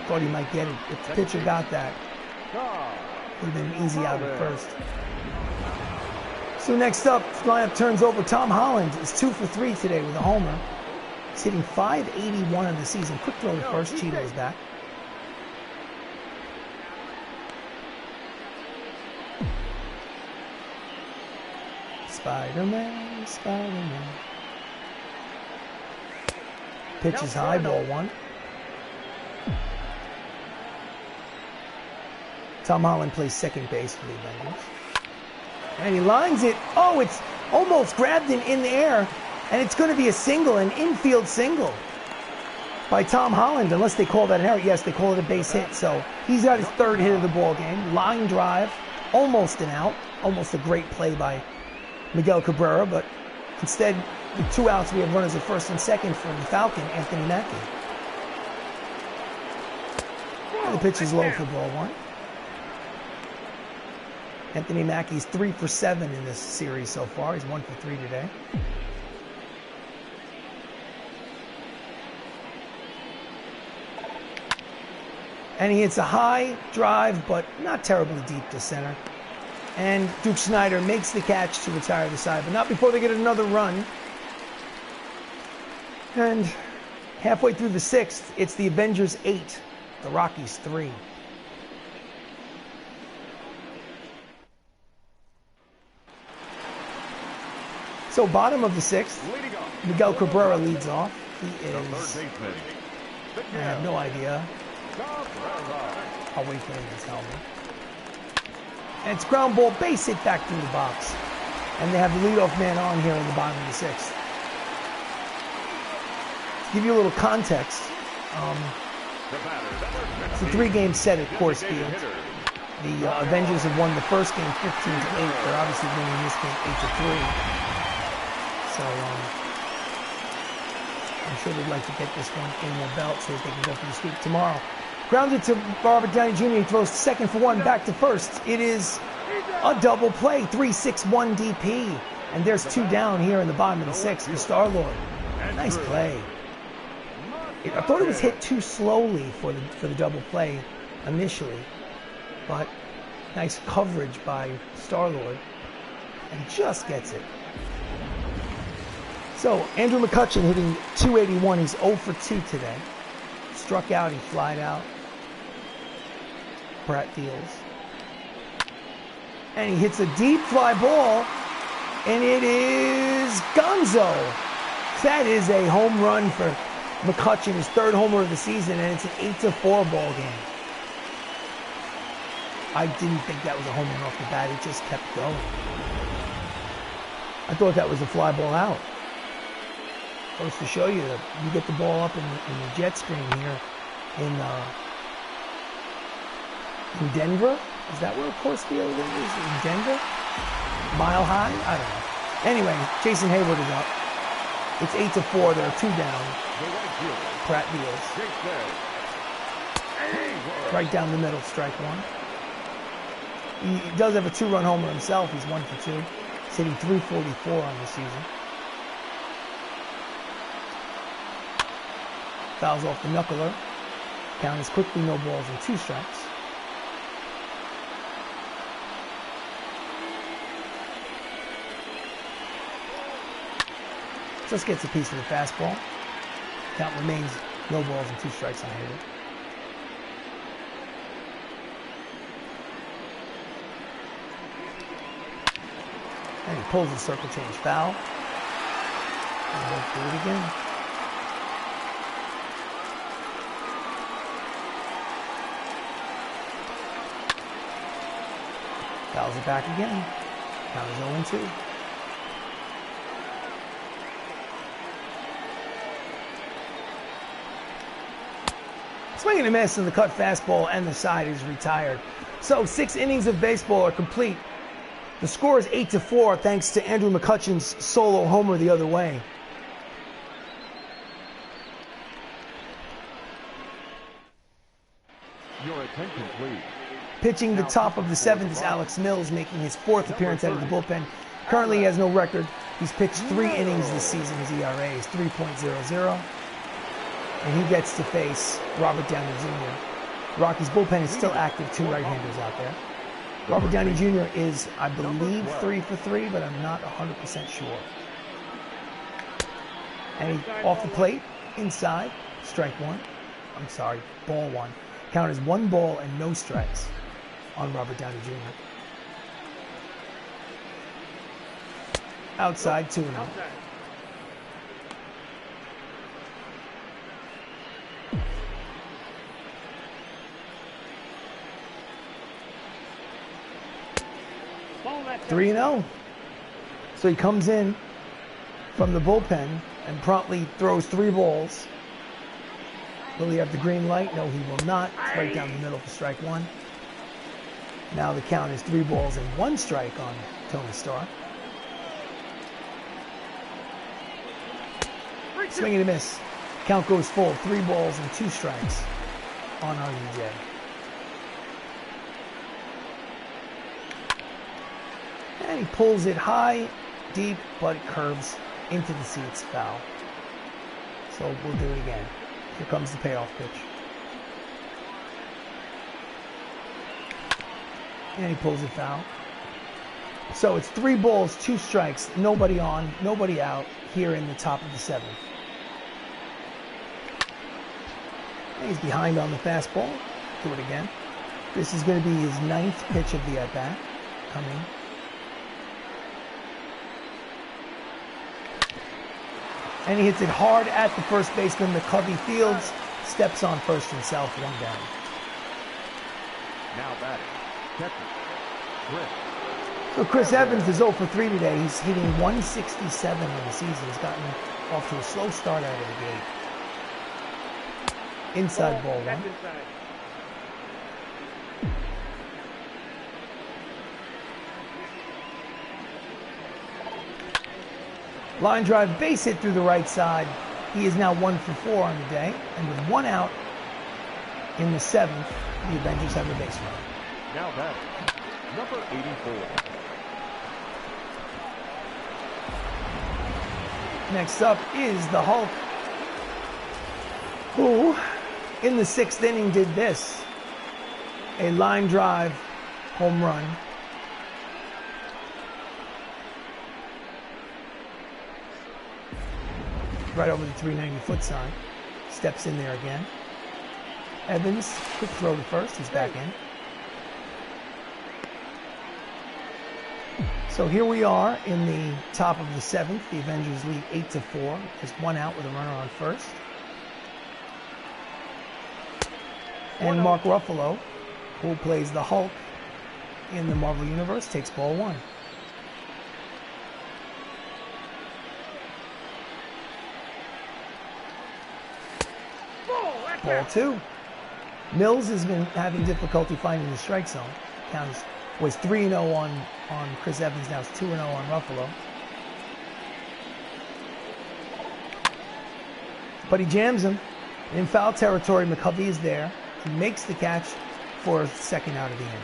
Thought he might get it. If the pitcher got that, would have been easy out at first. So next up, lineup turns over. Tom Holland is 2 for 3 today with a homer. He's hitting .581 in the season. Quick throw to first. Cheadle is back. Spider-Man, Spider-Man. Pitch is high, ball 1. Tom Holland plays second base for the Avengers. And he lines it. Oh, it's almost grabbed in the air. And it's going to be a single, an infield single by Tom Holland, unless they call that an error. Yes, they call it a base hit. So he's got his 3rd hit of the ball game. Line drive, almost an out. Almost a great play by Miguel Cabrera, but instead, with 2 outs, we have runners at first and second for the Falcon, Anthony Mackie. And the pitch is low for ball 1. Anthony Mackie's 3 for 7 in this series so far. He's 1 for 3 today. And he hits a high drive, but not terribly deep to center. And Duke Snider makes the catch to retire the side, but not before they get another run. And halfway through the 6th, it's the Avengers 8, the Rockies 3. So bottom of the 6th, Miguel Cabrera leads off. He is, I have no idea. I'll wait for him to tell me. And it's ground ball, base hit back through the box. And they have the leadoff man on here in the bottom of the 6th. To give you a little context, it's a 3-game set at Coors Field. The Avengers have won the first game 15-8. They're obviously winning this game 8-3. So I'm sure they'd like to get this one in their belt so that they can go for the sweep tomorrow. Grounded to Robert Downey Jr. He throws second for 1, back to first. It is a double play, 3-6-1 DP. And there's 2 down here in the bottom of the 6th. The Star-Lord. Nice play. I thought it was hit too slowly for the double play initially. But nice coverage by Star-Lord. And just gets it. So, Andrew McCutchen hitting .281. He's 0 for 2 today. Struck out, he flied out. Pratt deals. And he hits a deep fly ball. And it is Gonzo. That is a home run for McCutchen, his third homer of the season, and it's an 8-4 ball game. I didn't think that was a home run off the bat. It just kept going. I thought that was a fly ball out. Goes to show you that you get the ball up in the jet stream here in Denver. Is that where Coors Field is? In Denver? Mile High? I don't know. Anyway, Jason Hayward is up. It's 8-4. There are 2 down. Pratt deals. Right down the middle, strike 1. He does have a 2-run homer himself. He's 1 for 2. He's hitting .344 on the season. Fouls off the knuckler. Count is quickly no balls and 2 strikes. Just gets a piece of the fastball. Count remains no balls and 2 strikes on Hayward. And he pulls the circle change foul. And we'll do it again. Fouls it back again. Count is 0-2. Swing and a miss on the cut fastball, and the side is retired. So 6 innings of baseball are complete. The score is 8-4 thanks to Andrew McCutchen's solo homer the other way. Your attention, please. Pitching the top of the 7th is Alex Mills, making his 4th appearance out of the bullpen. Currently, he has no record. He's pitched 3 innings this season. His ERA is 3.00. And he gets to face Robert Downey Jr. Rockies' bullpen is still active. 2 right-handers out there. Robert Downey Jr. is, I believe, 3 for 3, but I'm not 100% sure. And he, off the plate, inside, strike 1. I'm sorry, ball 1. Count is 1 ball and no strikes on Robert Downey Jr. Outside, 2-0. Three and 0. So he comes in from the bullpen and promptly throws 3 balls. Will he have the green light? No, he will not. It's right down the middle for strike 1. Now the count is 3 balls and 1 strike on Tony Stark. Swing and a miss. Count goes full. 3 balls and 2 strikes on RDJ. And he pulls it high, deep, but it curves into the seats. Foul. So we'll do it again. Here comes the payoff pitch. And he pulls it foul. So it's 3 balls, 2 strikes, nobody on, nobody out here in the top of the 7th. And he's behind on the fastball. Do it again. This is going to be his 9th pitch of the at-bat. Coming. And he hits it hard at the first baseman, McCovey Fields. Steps on first himself, 1 down. Now batting, catcher, Chris. So Chris Evans is 0 for 3 today. He's hitting .167 in the season. He's gotten off to a slow start out of the gate. Inside ball 1. Line drive, base hit through the right side. He is now 1 for 4 on the day. And with 1 out in the 7th, the Avengers have a base run. Now batting, number 84. Next up is the Hulk, who in the 6th inning did this. A line drive home run. Right over the 390-foot sign. Steps in there again. Evans, quick throw to first. He's back in. So here we are in the top of the 7th. The Avengers lead 8-4. Just 1 out with a runner on first. And Mark Ruffalo, who plays the Hulk in the Marvel Universe, takes ball 1. Ball 2. Mills has been having difficulty finding the strike zone. Counts was 3-0 on Chris Evans, now it's 2-0 on Ruffalo. But he jams him. In foul territory, McCovey is there. He makes the catch for a second out of the inning.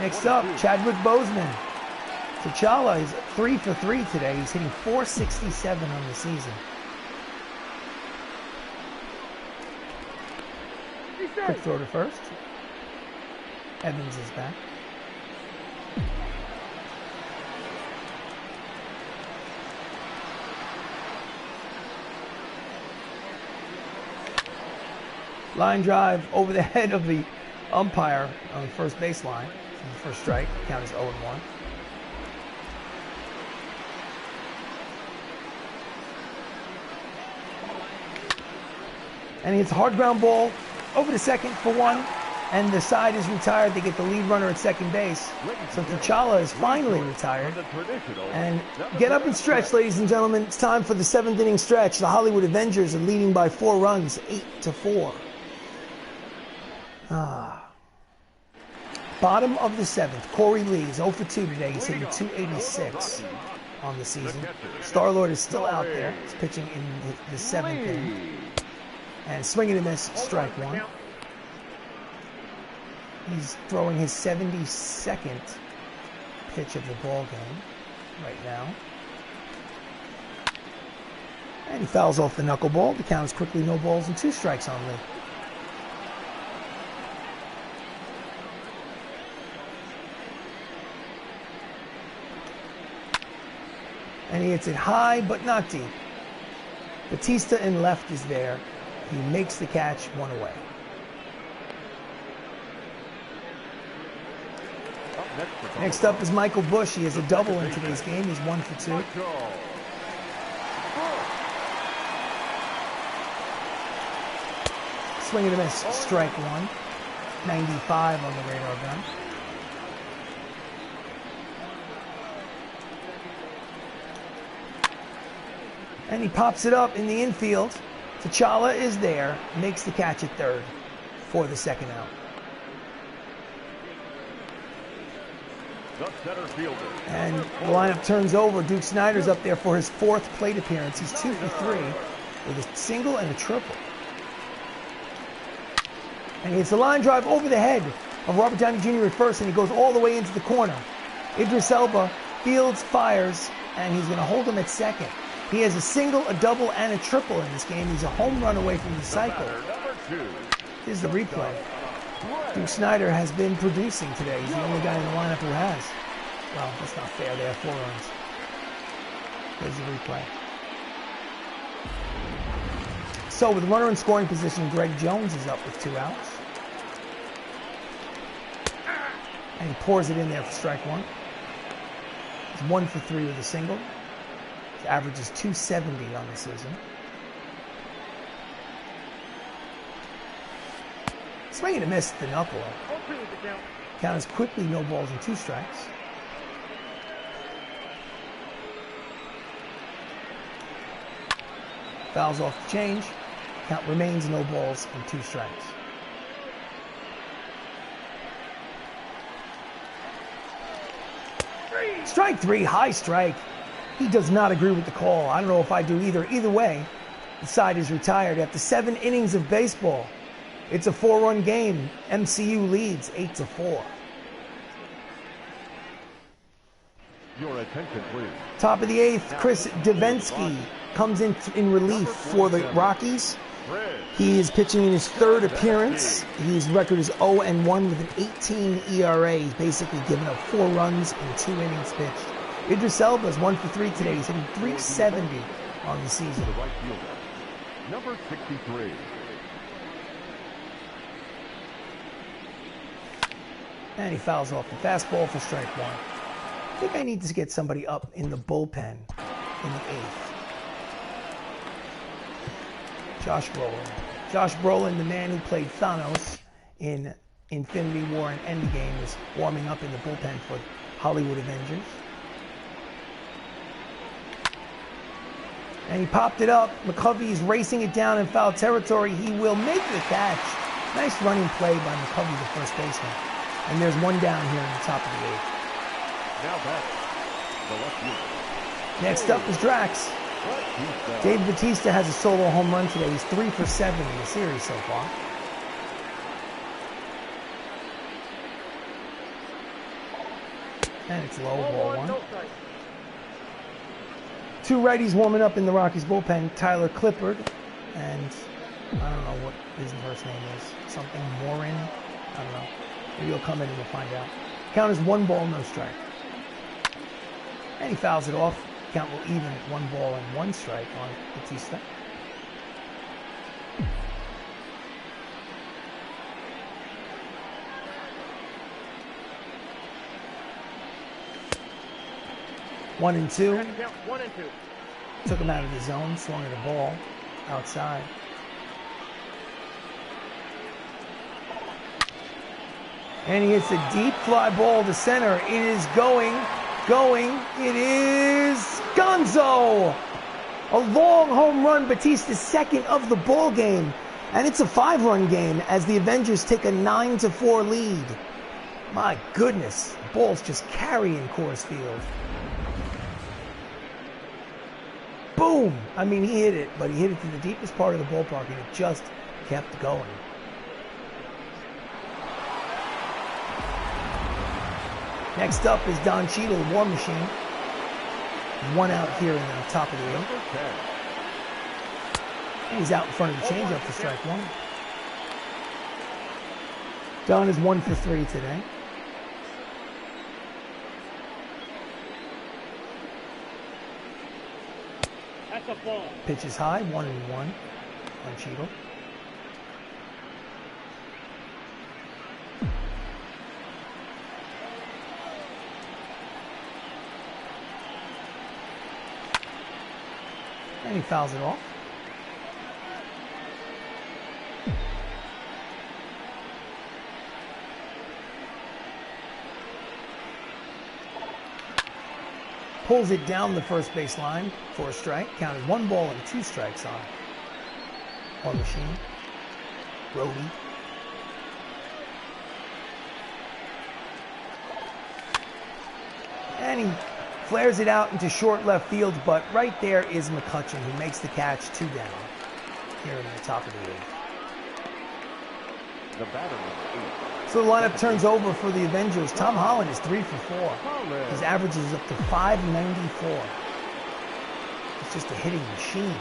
Next up, Chadwick Boseman. T'Challa is 3 for 3 today. He's hitting .467 on the season. Quick throw to first. Evans is back. Line drive over the head of the umpire on the first baseline. The first strike. Count is 0-1. And it's a hard ground ball over to second for 1. And the side is retired. They get the lead runner at second base. So T'Challa is finally retired. And get up and stretch, ladies and gentlemen. It's time for the 7th inning stretch. The Hollywood Avengers are leading by 4 runs, 8-4. Bottom of the 7th. Corey Lee is 0 for 2 today. He's hitting .286 on the season. Star-Lord is still out there. He's pitching in the 7th inning. And swinging and miss, strike 1. He's throwing his 72nd pitch of the ball game right now. And he fouls off the knuckleball. The count is quickly no balls and 2 strikes on Lee. And he hits it high, but not deep. Batista in left is there. He makes the catch, 1 away. Next up is Michael Bush. He has a double in today's game. He's 1 for 2. Swing and a miss, strike 1. 95 on the radar gun. And he pops it up in the infield. T'Challa is there, makes the catch at third for the second out. And the lineup turns over. Duke Snider's up there for his 4th plate appearance. He's 2 for 3 with a single and a triple. And he hits a line drive over the head of Robert Downey Jr. at first, and he goes all the way into the corner. Idris Elba fields, fires, and he's going to hold him at second. He has a single, a double, and a triple in this game. He's a home run away from the cycle. Here's the replay. Duke Snider has been producing today. He's the only guy in the lineup who has. Well, that's not fair. They have 4 runs. Here's the replay. So with runner in scoring position, Greg Jones is up with 2 outs. And he pours it in there for strike 1. He's 1 for 3 with a single. His average is .270 on the season. Swing and a miss at the knuckle. Count is quickly no balls and 2 strikes. Fouls off the change. Count remains no balls and 2 strikes. Strike 3, high strike. He does not agree with the call. I don't know if I do either. Either way, the side is retired after 7 innings of baseball. It's a 4-run game. MCU leads 8-4. Your attention, please. Top of the 8th, Chris Davensky comes in relief for the Rockies. He is pitching in his 3rd appearance. His record is 0-1 with an 18 ERA. He's basically given up 4 runs in 2 innings pitched. Idris Elba is 1 for 3 today. He's hitting .370 on the season. The right fielder, number 63. And he fouls off the fastball for strike 1. I think I need to get somebody up in the bullpen in the 8th. Josh Brolin. Josh Brolin, the man who played Thanos in Infinity War and Endgame, is warming up in the bullpen for Hollywood Avengers. And he popped it up. McCovey is racing it down in foul territory. He will make the catch. Nice running play by McCovey, the first baseman. And there's one down here in the top of the 8th. Now back. The left field. Next up is Drax. Dave Batista has a solo home run today. He's 3 for 7 in the series so far. And it's low, ball 1. Two righties warming up in the Rockies bullpen. Tyler Clippard and I don't know what his first name is. Something Morin. I don't know. Maybe he'll come in and we'll find out. Count is 1 ball, no strike. And he fouls it off. Count will even at 1 ball and 1 strike on Batista. One and two. 1 and 2. Took him out of the zone, swung at a ball outside. And he hits a deep fly ball to center. It is going. It is Gonzo! A long home run, Batista's second of the ball game. And it's a 5-run game as the Avengers take a 9-4 lead. My goodness, the ball's just carrying Coors Field. Boom! I mean, he hit it, but he hit it to the deepest part of the ballpark, and it just kept going. Next up is Don Cheadle, War Machine. 1 out here in the top of the 8th. And he's out in front of the changeup for strike 1. Don is 1 for 3 today. That's a ball. Pitch is high, 1-1 on Cheadle. And he fouls it off. Pulls it down the first base line for a strike. Count is 1 ball and 2 strikes on War Machine. Brody. And he flares it out into short left field, but right there is McCutcheon, who makes the catch, 2 down here in the top of the 8th. The batter is 8. So the lineup turns over for the Avengers. Tom Holland is 3 for 4. His average is up to 594. It's just a hitting machine.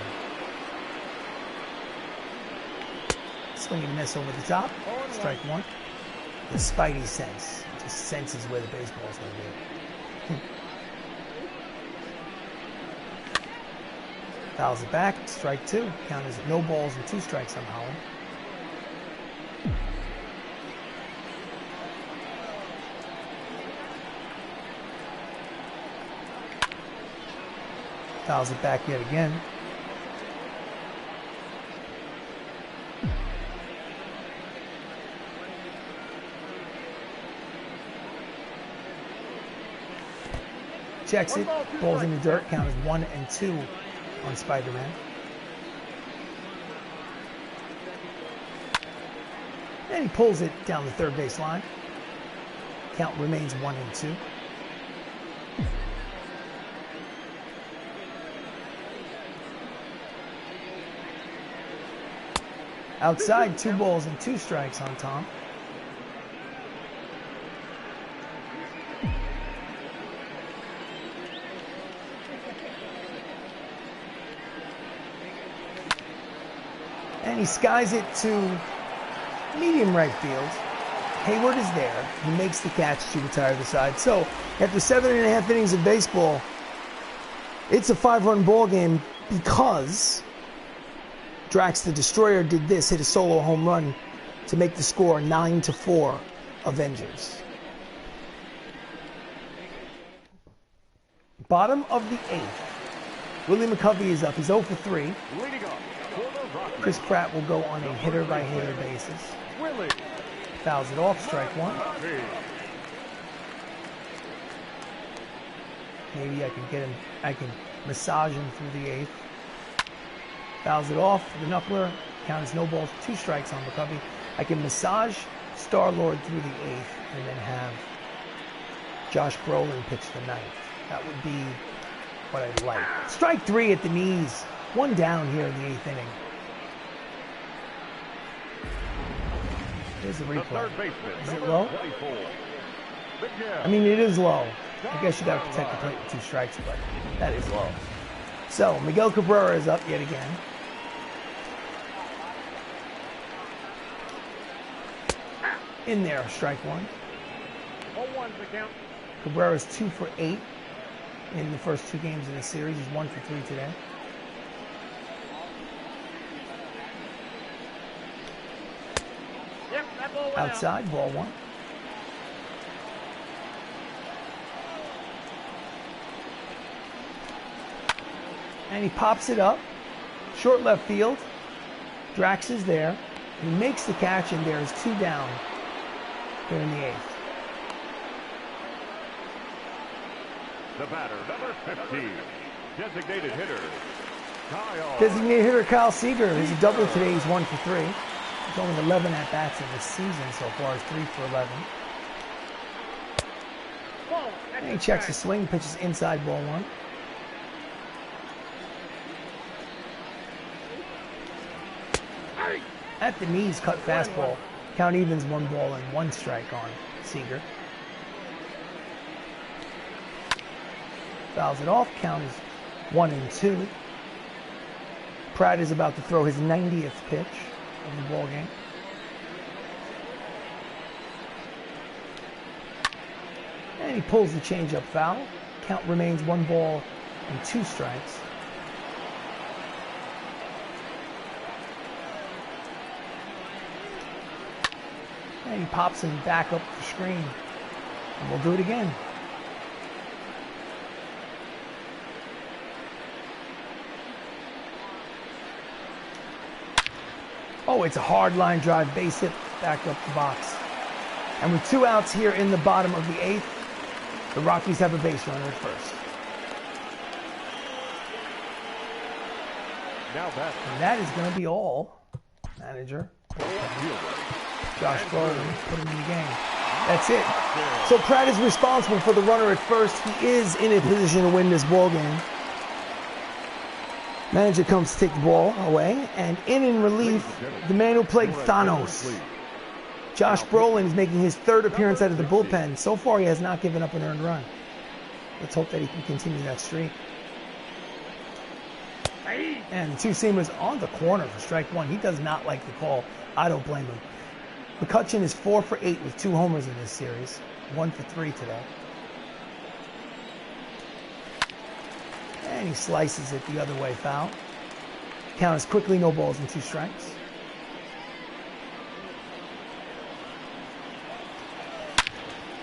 Swing and miss over the top. Strike 1. The Spidey sense. Just senses where the baseball's going to be. Fouls it back. Strike 2. Count is no balls and 2 strikes on Holland. Fouls it back yet again. Checks it. Balls in the dirt. Count is 1 and 2 on Spider-Man. And he pulls it down the third base line. Count remains 1 and 2. Outside, 2 balls and 2 strikes on Tom. And he skies it to medium right field. Hayward is there. He makes the catch to retire the side. So after 7.5 innings of baseball, it's a 5-run ball game because Drax the Destroyer did this, hit a solo home run to make the score 9-4 Avengers. Bottom of the 8th. Willie McCovey is up. He's 0 for 3. Leading off, for the Rockies. Chris Pratt will go on a hitter-by-hitter basis. Willie. Fouls it off, strike one. Robbin. Maybe I can get him, I can massage him through the eighth. Fouls it off, the knuckler. Count as no balls, 2 strikes on McCovey. I can massage Star-Lord through the eighth and then have Josh Brolin pitch the ninth. That would be what I'd like. Strike 3 at the knees. 1 down here in the 8th inning. Here's the The replay. third baseman. Is it number low? 24. I mean, it is low. I guess you got to protect the plate with 2 strikes, but that is low. So, Miguel Cabrera is up yet again. In there, strike 1. 0-1's the count. Cabrera's 2 for 8 in the first 2 games of the series. He's 1 for 3 today. Yep, that ball went out. Outside, ball 1. And he pops it up. Short left field. Drax is there. He makes the catch, and there's 2 down here in the 8th. The batter, number 15. Designated hitter. Kyle. Designated hitter Kyle Seager is a double today. He's 1 for 3. He's only 11 at-bats in the season so far. He's 3 for 11. Ball. And he checks the swing, pitches inside, ball 1. At the knees, cut fastball. Count evens, 1 ball and 1 strike on Seager. Fouls it off. Count is 1 and 2. Pratt is about to throw his 90th pitch of the ball game. And he pulls the changeup foul. Count remains 1 ball and 2 strikes. And he pops him back up the screen. And we'll do it again. Oh, it's a hard line drive, base hit, back up the box. And with 2 outs here in the bottom of the 8th, the Rockies have a base runner at first. Now back. And that is going to be all, manager. Josh Brolin put him in the game. That's it. So Pratt is responsible for the runner at first. He is in a position to win this ball game. Manager comes to take the ball away, and in relief, the man who played Thanos. Josh Brolin is making his 3rd appearance out of the bullpen. So far, he has not given up an earned run. Let's hope that he can continue that streak. And the 2-seamers on the corner for strike 1. He does not like the call. I don't blame him. McCutcheon is 4 for 8 with 2 homers in this series. 1 for 3 today. And he slices it the other way, foul. Count is quickly, no balls and 2 strikes.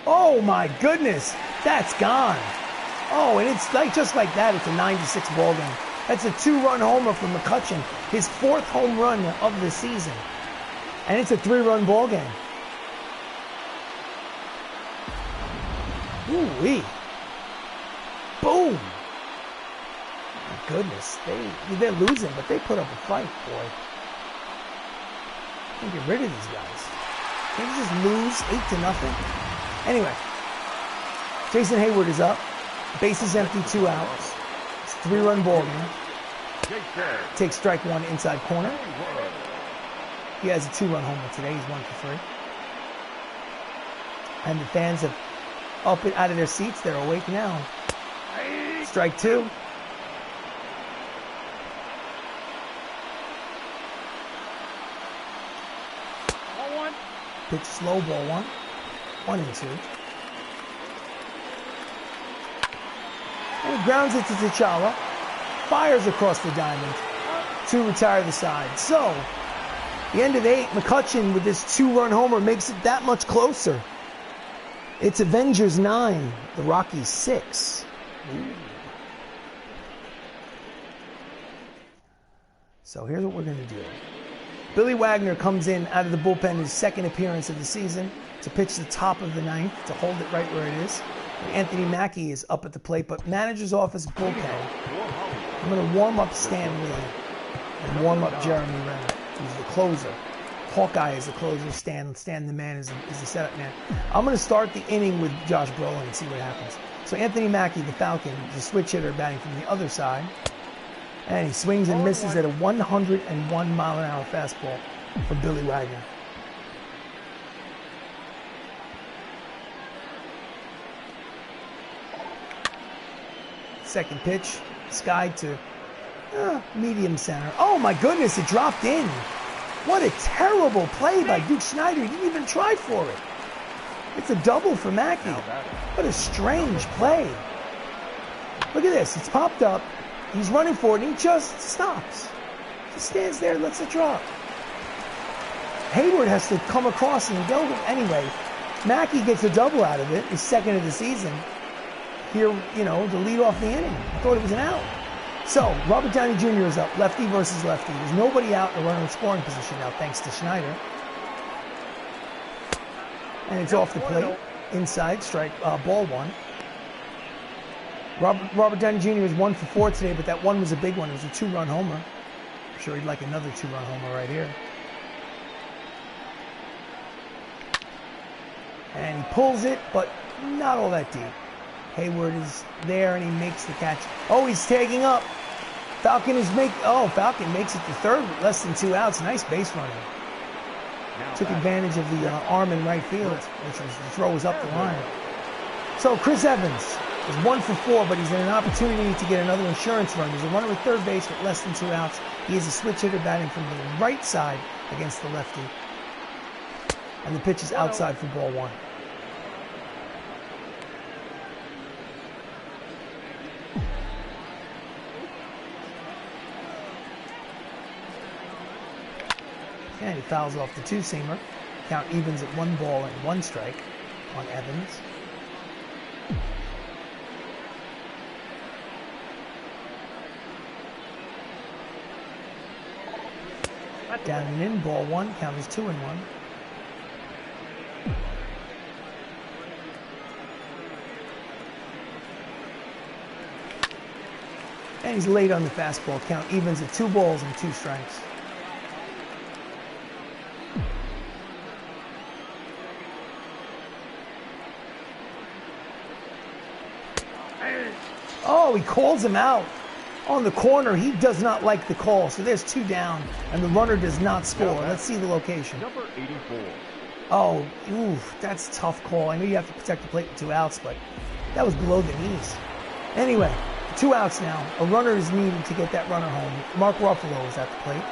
Oh my goodness, that's gone. Oh, and it's like just like that, it's a 9-6 ball game. That's a 2-run homer from McCutcheon, his 4th home run of the season. And it's a 3-run ball game. Ooh-wee. Boom. My goodness, they're losing, but they put up a fight, boy. Can't get rid of these guys. Can't you just lose 8-0? Anyway, Jason Hayward is up. Bases empty, 2 outs. It's a 3-run ball game. Takes strike 1 inside corner. He has a 2-run homer today. He's 1 for 3. And the fans have up and out of their seats. They're awake now. Strike 2. Pitch slow, ball 1. 1 and 2. And he grounds it to T'Challa. Fires across the diamond to retire the side. So, the end of 8, McCutcheon with this 2-run homer makes it that much closer. It's Avengers 9, the Rockies 6. Ooh. So here's what we're going to do. Billy Wagner comes in out of the bullpen, his second appearance of the season, to pitch the top of the ninth, to hold it right where it is. And Anthony Mackie is up at the plate, but manager's office bullpen. I'm going to warm up Stan Lee and warm up Jeremy Renner, who's the closer. Hawkeye is the closer, Stan the man is the setup man. I'm going to start the inning with Josh Brolin and see what happens. So Anthony Mackie, the Falcon, is a switch hitter batting from the other side. And he swings and misses at a 101 mile an hour fastball from Billy Wagner. Second pitch, sky to medium center. Oh my goodness, it dropped in. What a terrible play by Duke Snider. He didn't even try for it. It's a double for Mackie. What a strange play. Look at this, it's popped up. He's running for it and he just stops. Just stands there and lets it drop. Hayward has to come across and go. Anyway, Mackie gets a double out of it, his second of the season. Here, you know, to lead off the inning. I thought it was an out. So, Robert Downey Jr. is up, lefty versus lefty. There's nobody out in the runner in scoring position now, thanks to Schneider. And it's off the plate, inside, strike, ball one. Robert Downey Jr. is 1 for 4 today, but that one was a big one. It was a 2-run homer. I'm sure he'd like another 2-run homer right here. And he pulls it, but not all that deep. Hayward is there and he makes the catch. Oh, he's tagging up. Falcon makes it to third with less than 2 outs. Nice base running. Took advantage of the arm in right field, which was the throw was up the line. So Chris Evans is 1 for 4, but he's in an opportunity to get another insurance run. There's a runner at third base with less than 2 outs. He is a switch hitter batting from the right side against the lefty. And the pitch is outside for ball one. And he fouls off the two-seamer. Count evens at 1 ball and 1 strike on Evans. Down and in, ball 1, count is 2-1. And he's late on the fastball, count evens at 2 balls and 2 strikes. Oh, he calls him out on the corner. He does not like the call. So there's 2 down, and the runner does not score. Let's see the location. Number 84. Oh, oof, that's a tough call. I know you have to protect the plate with 2 outs, but that was below the knees. Anyway, 2 outs now. A runner is needed to get that runner home. Mark Ruffalo is at the plate.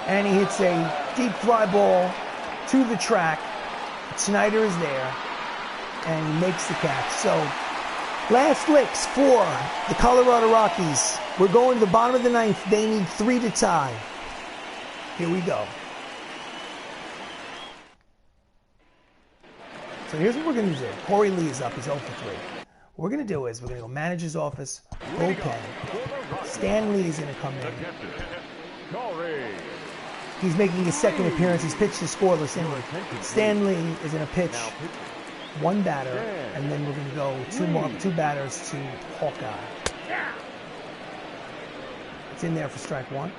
And he hits a deep fly ball to the track. Snyder is there, and he makes the catch. So, last licks for the Colorado Rockies. We're going to the bottom of the 9th. They need 3 to tie. Here we go. So here's what we're going to do. Corey Lee is up. He's 0 for 3. What we're going to do is we're going to go manager's office, bullpen. Stan Lee is going to come in. He's making his second appearance. He's pitched a scoreless inning. Stan Lee is going to pitch 1 batter, and then we're going to go 2 batters to Hawkeye. It's in there for strike 1.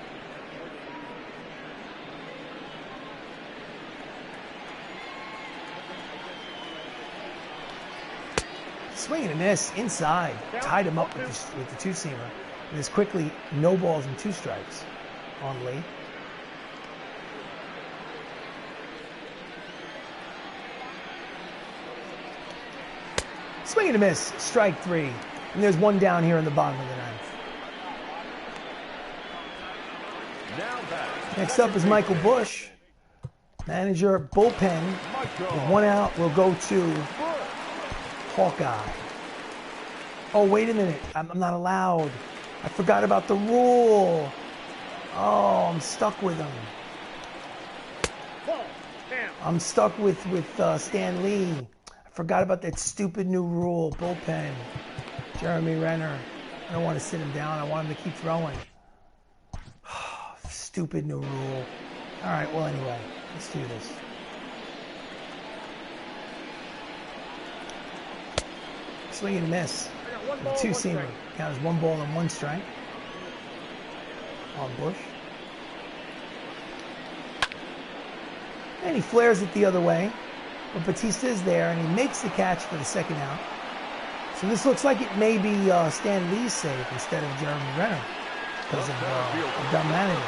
Swing and a miss inside. Tied him up with the two-seamer. And it's quickly no balls and 2 strikes on Lee. Swing and a miss, strike 3. And there's 1 down here in the bottom of the 9th. Next up is Michael Bush. Manager, bullpen. With 1 out, we'll go to Hawkeye. Oh, wait a minute. I'm not allowed. I forgot about the rule. Oh, I'm stuck with him. I'm stuck with Stan Lee. I forgot about that stupid new rule, bullpen. Jeremy Renner. I don't want to sit him down. I want him to keep throwing. stupid new rule. All right, well, anyway, let's do this. Swing and miss. The two-seamer. Count as 1 ball and 1 strike. On Bush. And he flares it the other way. But Batista is there, and he makes the catch for the second out. So this looks like it may be Stan Lee's save instead of Jeremy Renner because of dumb manager.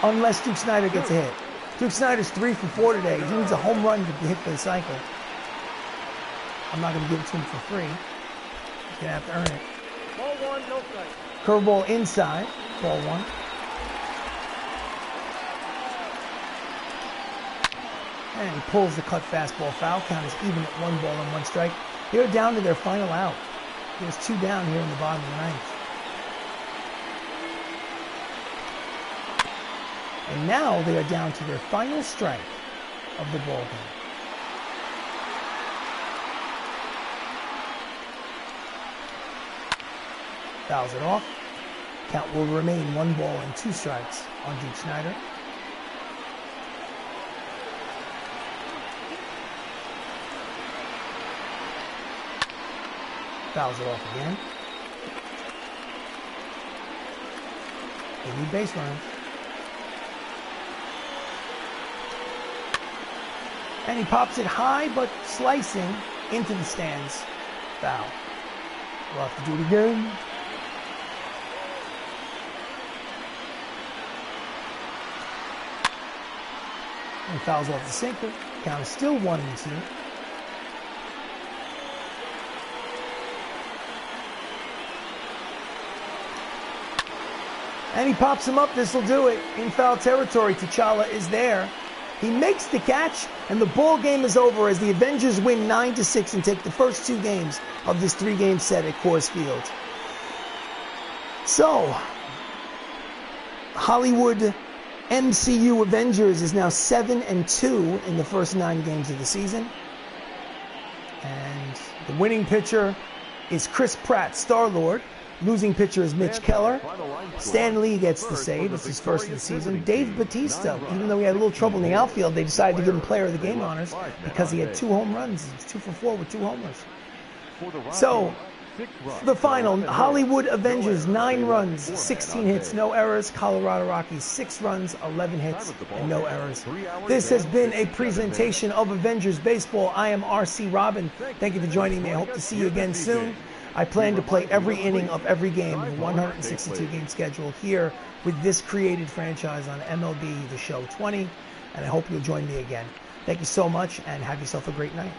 Unless Duke Snider gets a hit. Duke Snider's 3 for 4 today. He needs a home run to hit for the cycle. I'm not going to give it to him for free. He's going to have to earn it. Ball 1, no strike. Curveball inside. Ball 1. And he pulls the cut fastball foul. Count is even at 1 ball and 1 strike. They're down to their final out. There's 2 down here in the bottom of the 9th. And now they are down to their final strike of the ball game. Fouls it off. Count will remain 1 ball and 2 strikes on Duke Snider. Fouls it off again. They need base runners. And he pops it high, but slicing into the stands. Foul. We'll have to do it again. And fouls off the sinker. Count is still 1-2. And he pops him up. This will do it. In foul territory, T'Challa is there. He makes the catch, and the ball game is over as the Avengers win 9-6 and take the first 2 games of this 3-game set at Coors Field. So, Hollywood MCU Avengers is now 7-2 in the first 9 games of the season. And the winning pitcher is Chris Pratt, Star-Lord. Losing pitcher is Mitch Keller. Stan Lee gets the save. It's his first of the season. Dave Batista, even though he had a little trouble in the outfield, they decided to give him player of the game honors because he had 2 home runs. He was 2 for 4 with 2 homers. So, the final, Hollywood Avengers, 9 runs, 16 hits, no errors. Colorado Rockies, 6 runs, 11 hits, and no errors. This has been a presentation of Avengers Baseball. I am RC Robbin. Thank you for joining me. I hope to see you again soon. I plan to play every inning of every game in the 162-game schedule here with this created franchise on MLB The Show 20, and I hope you'll join me again. Thank you so much, and have yourself a great night.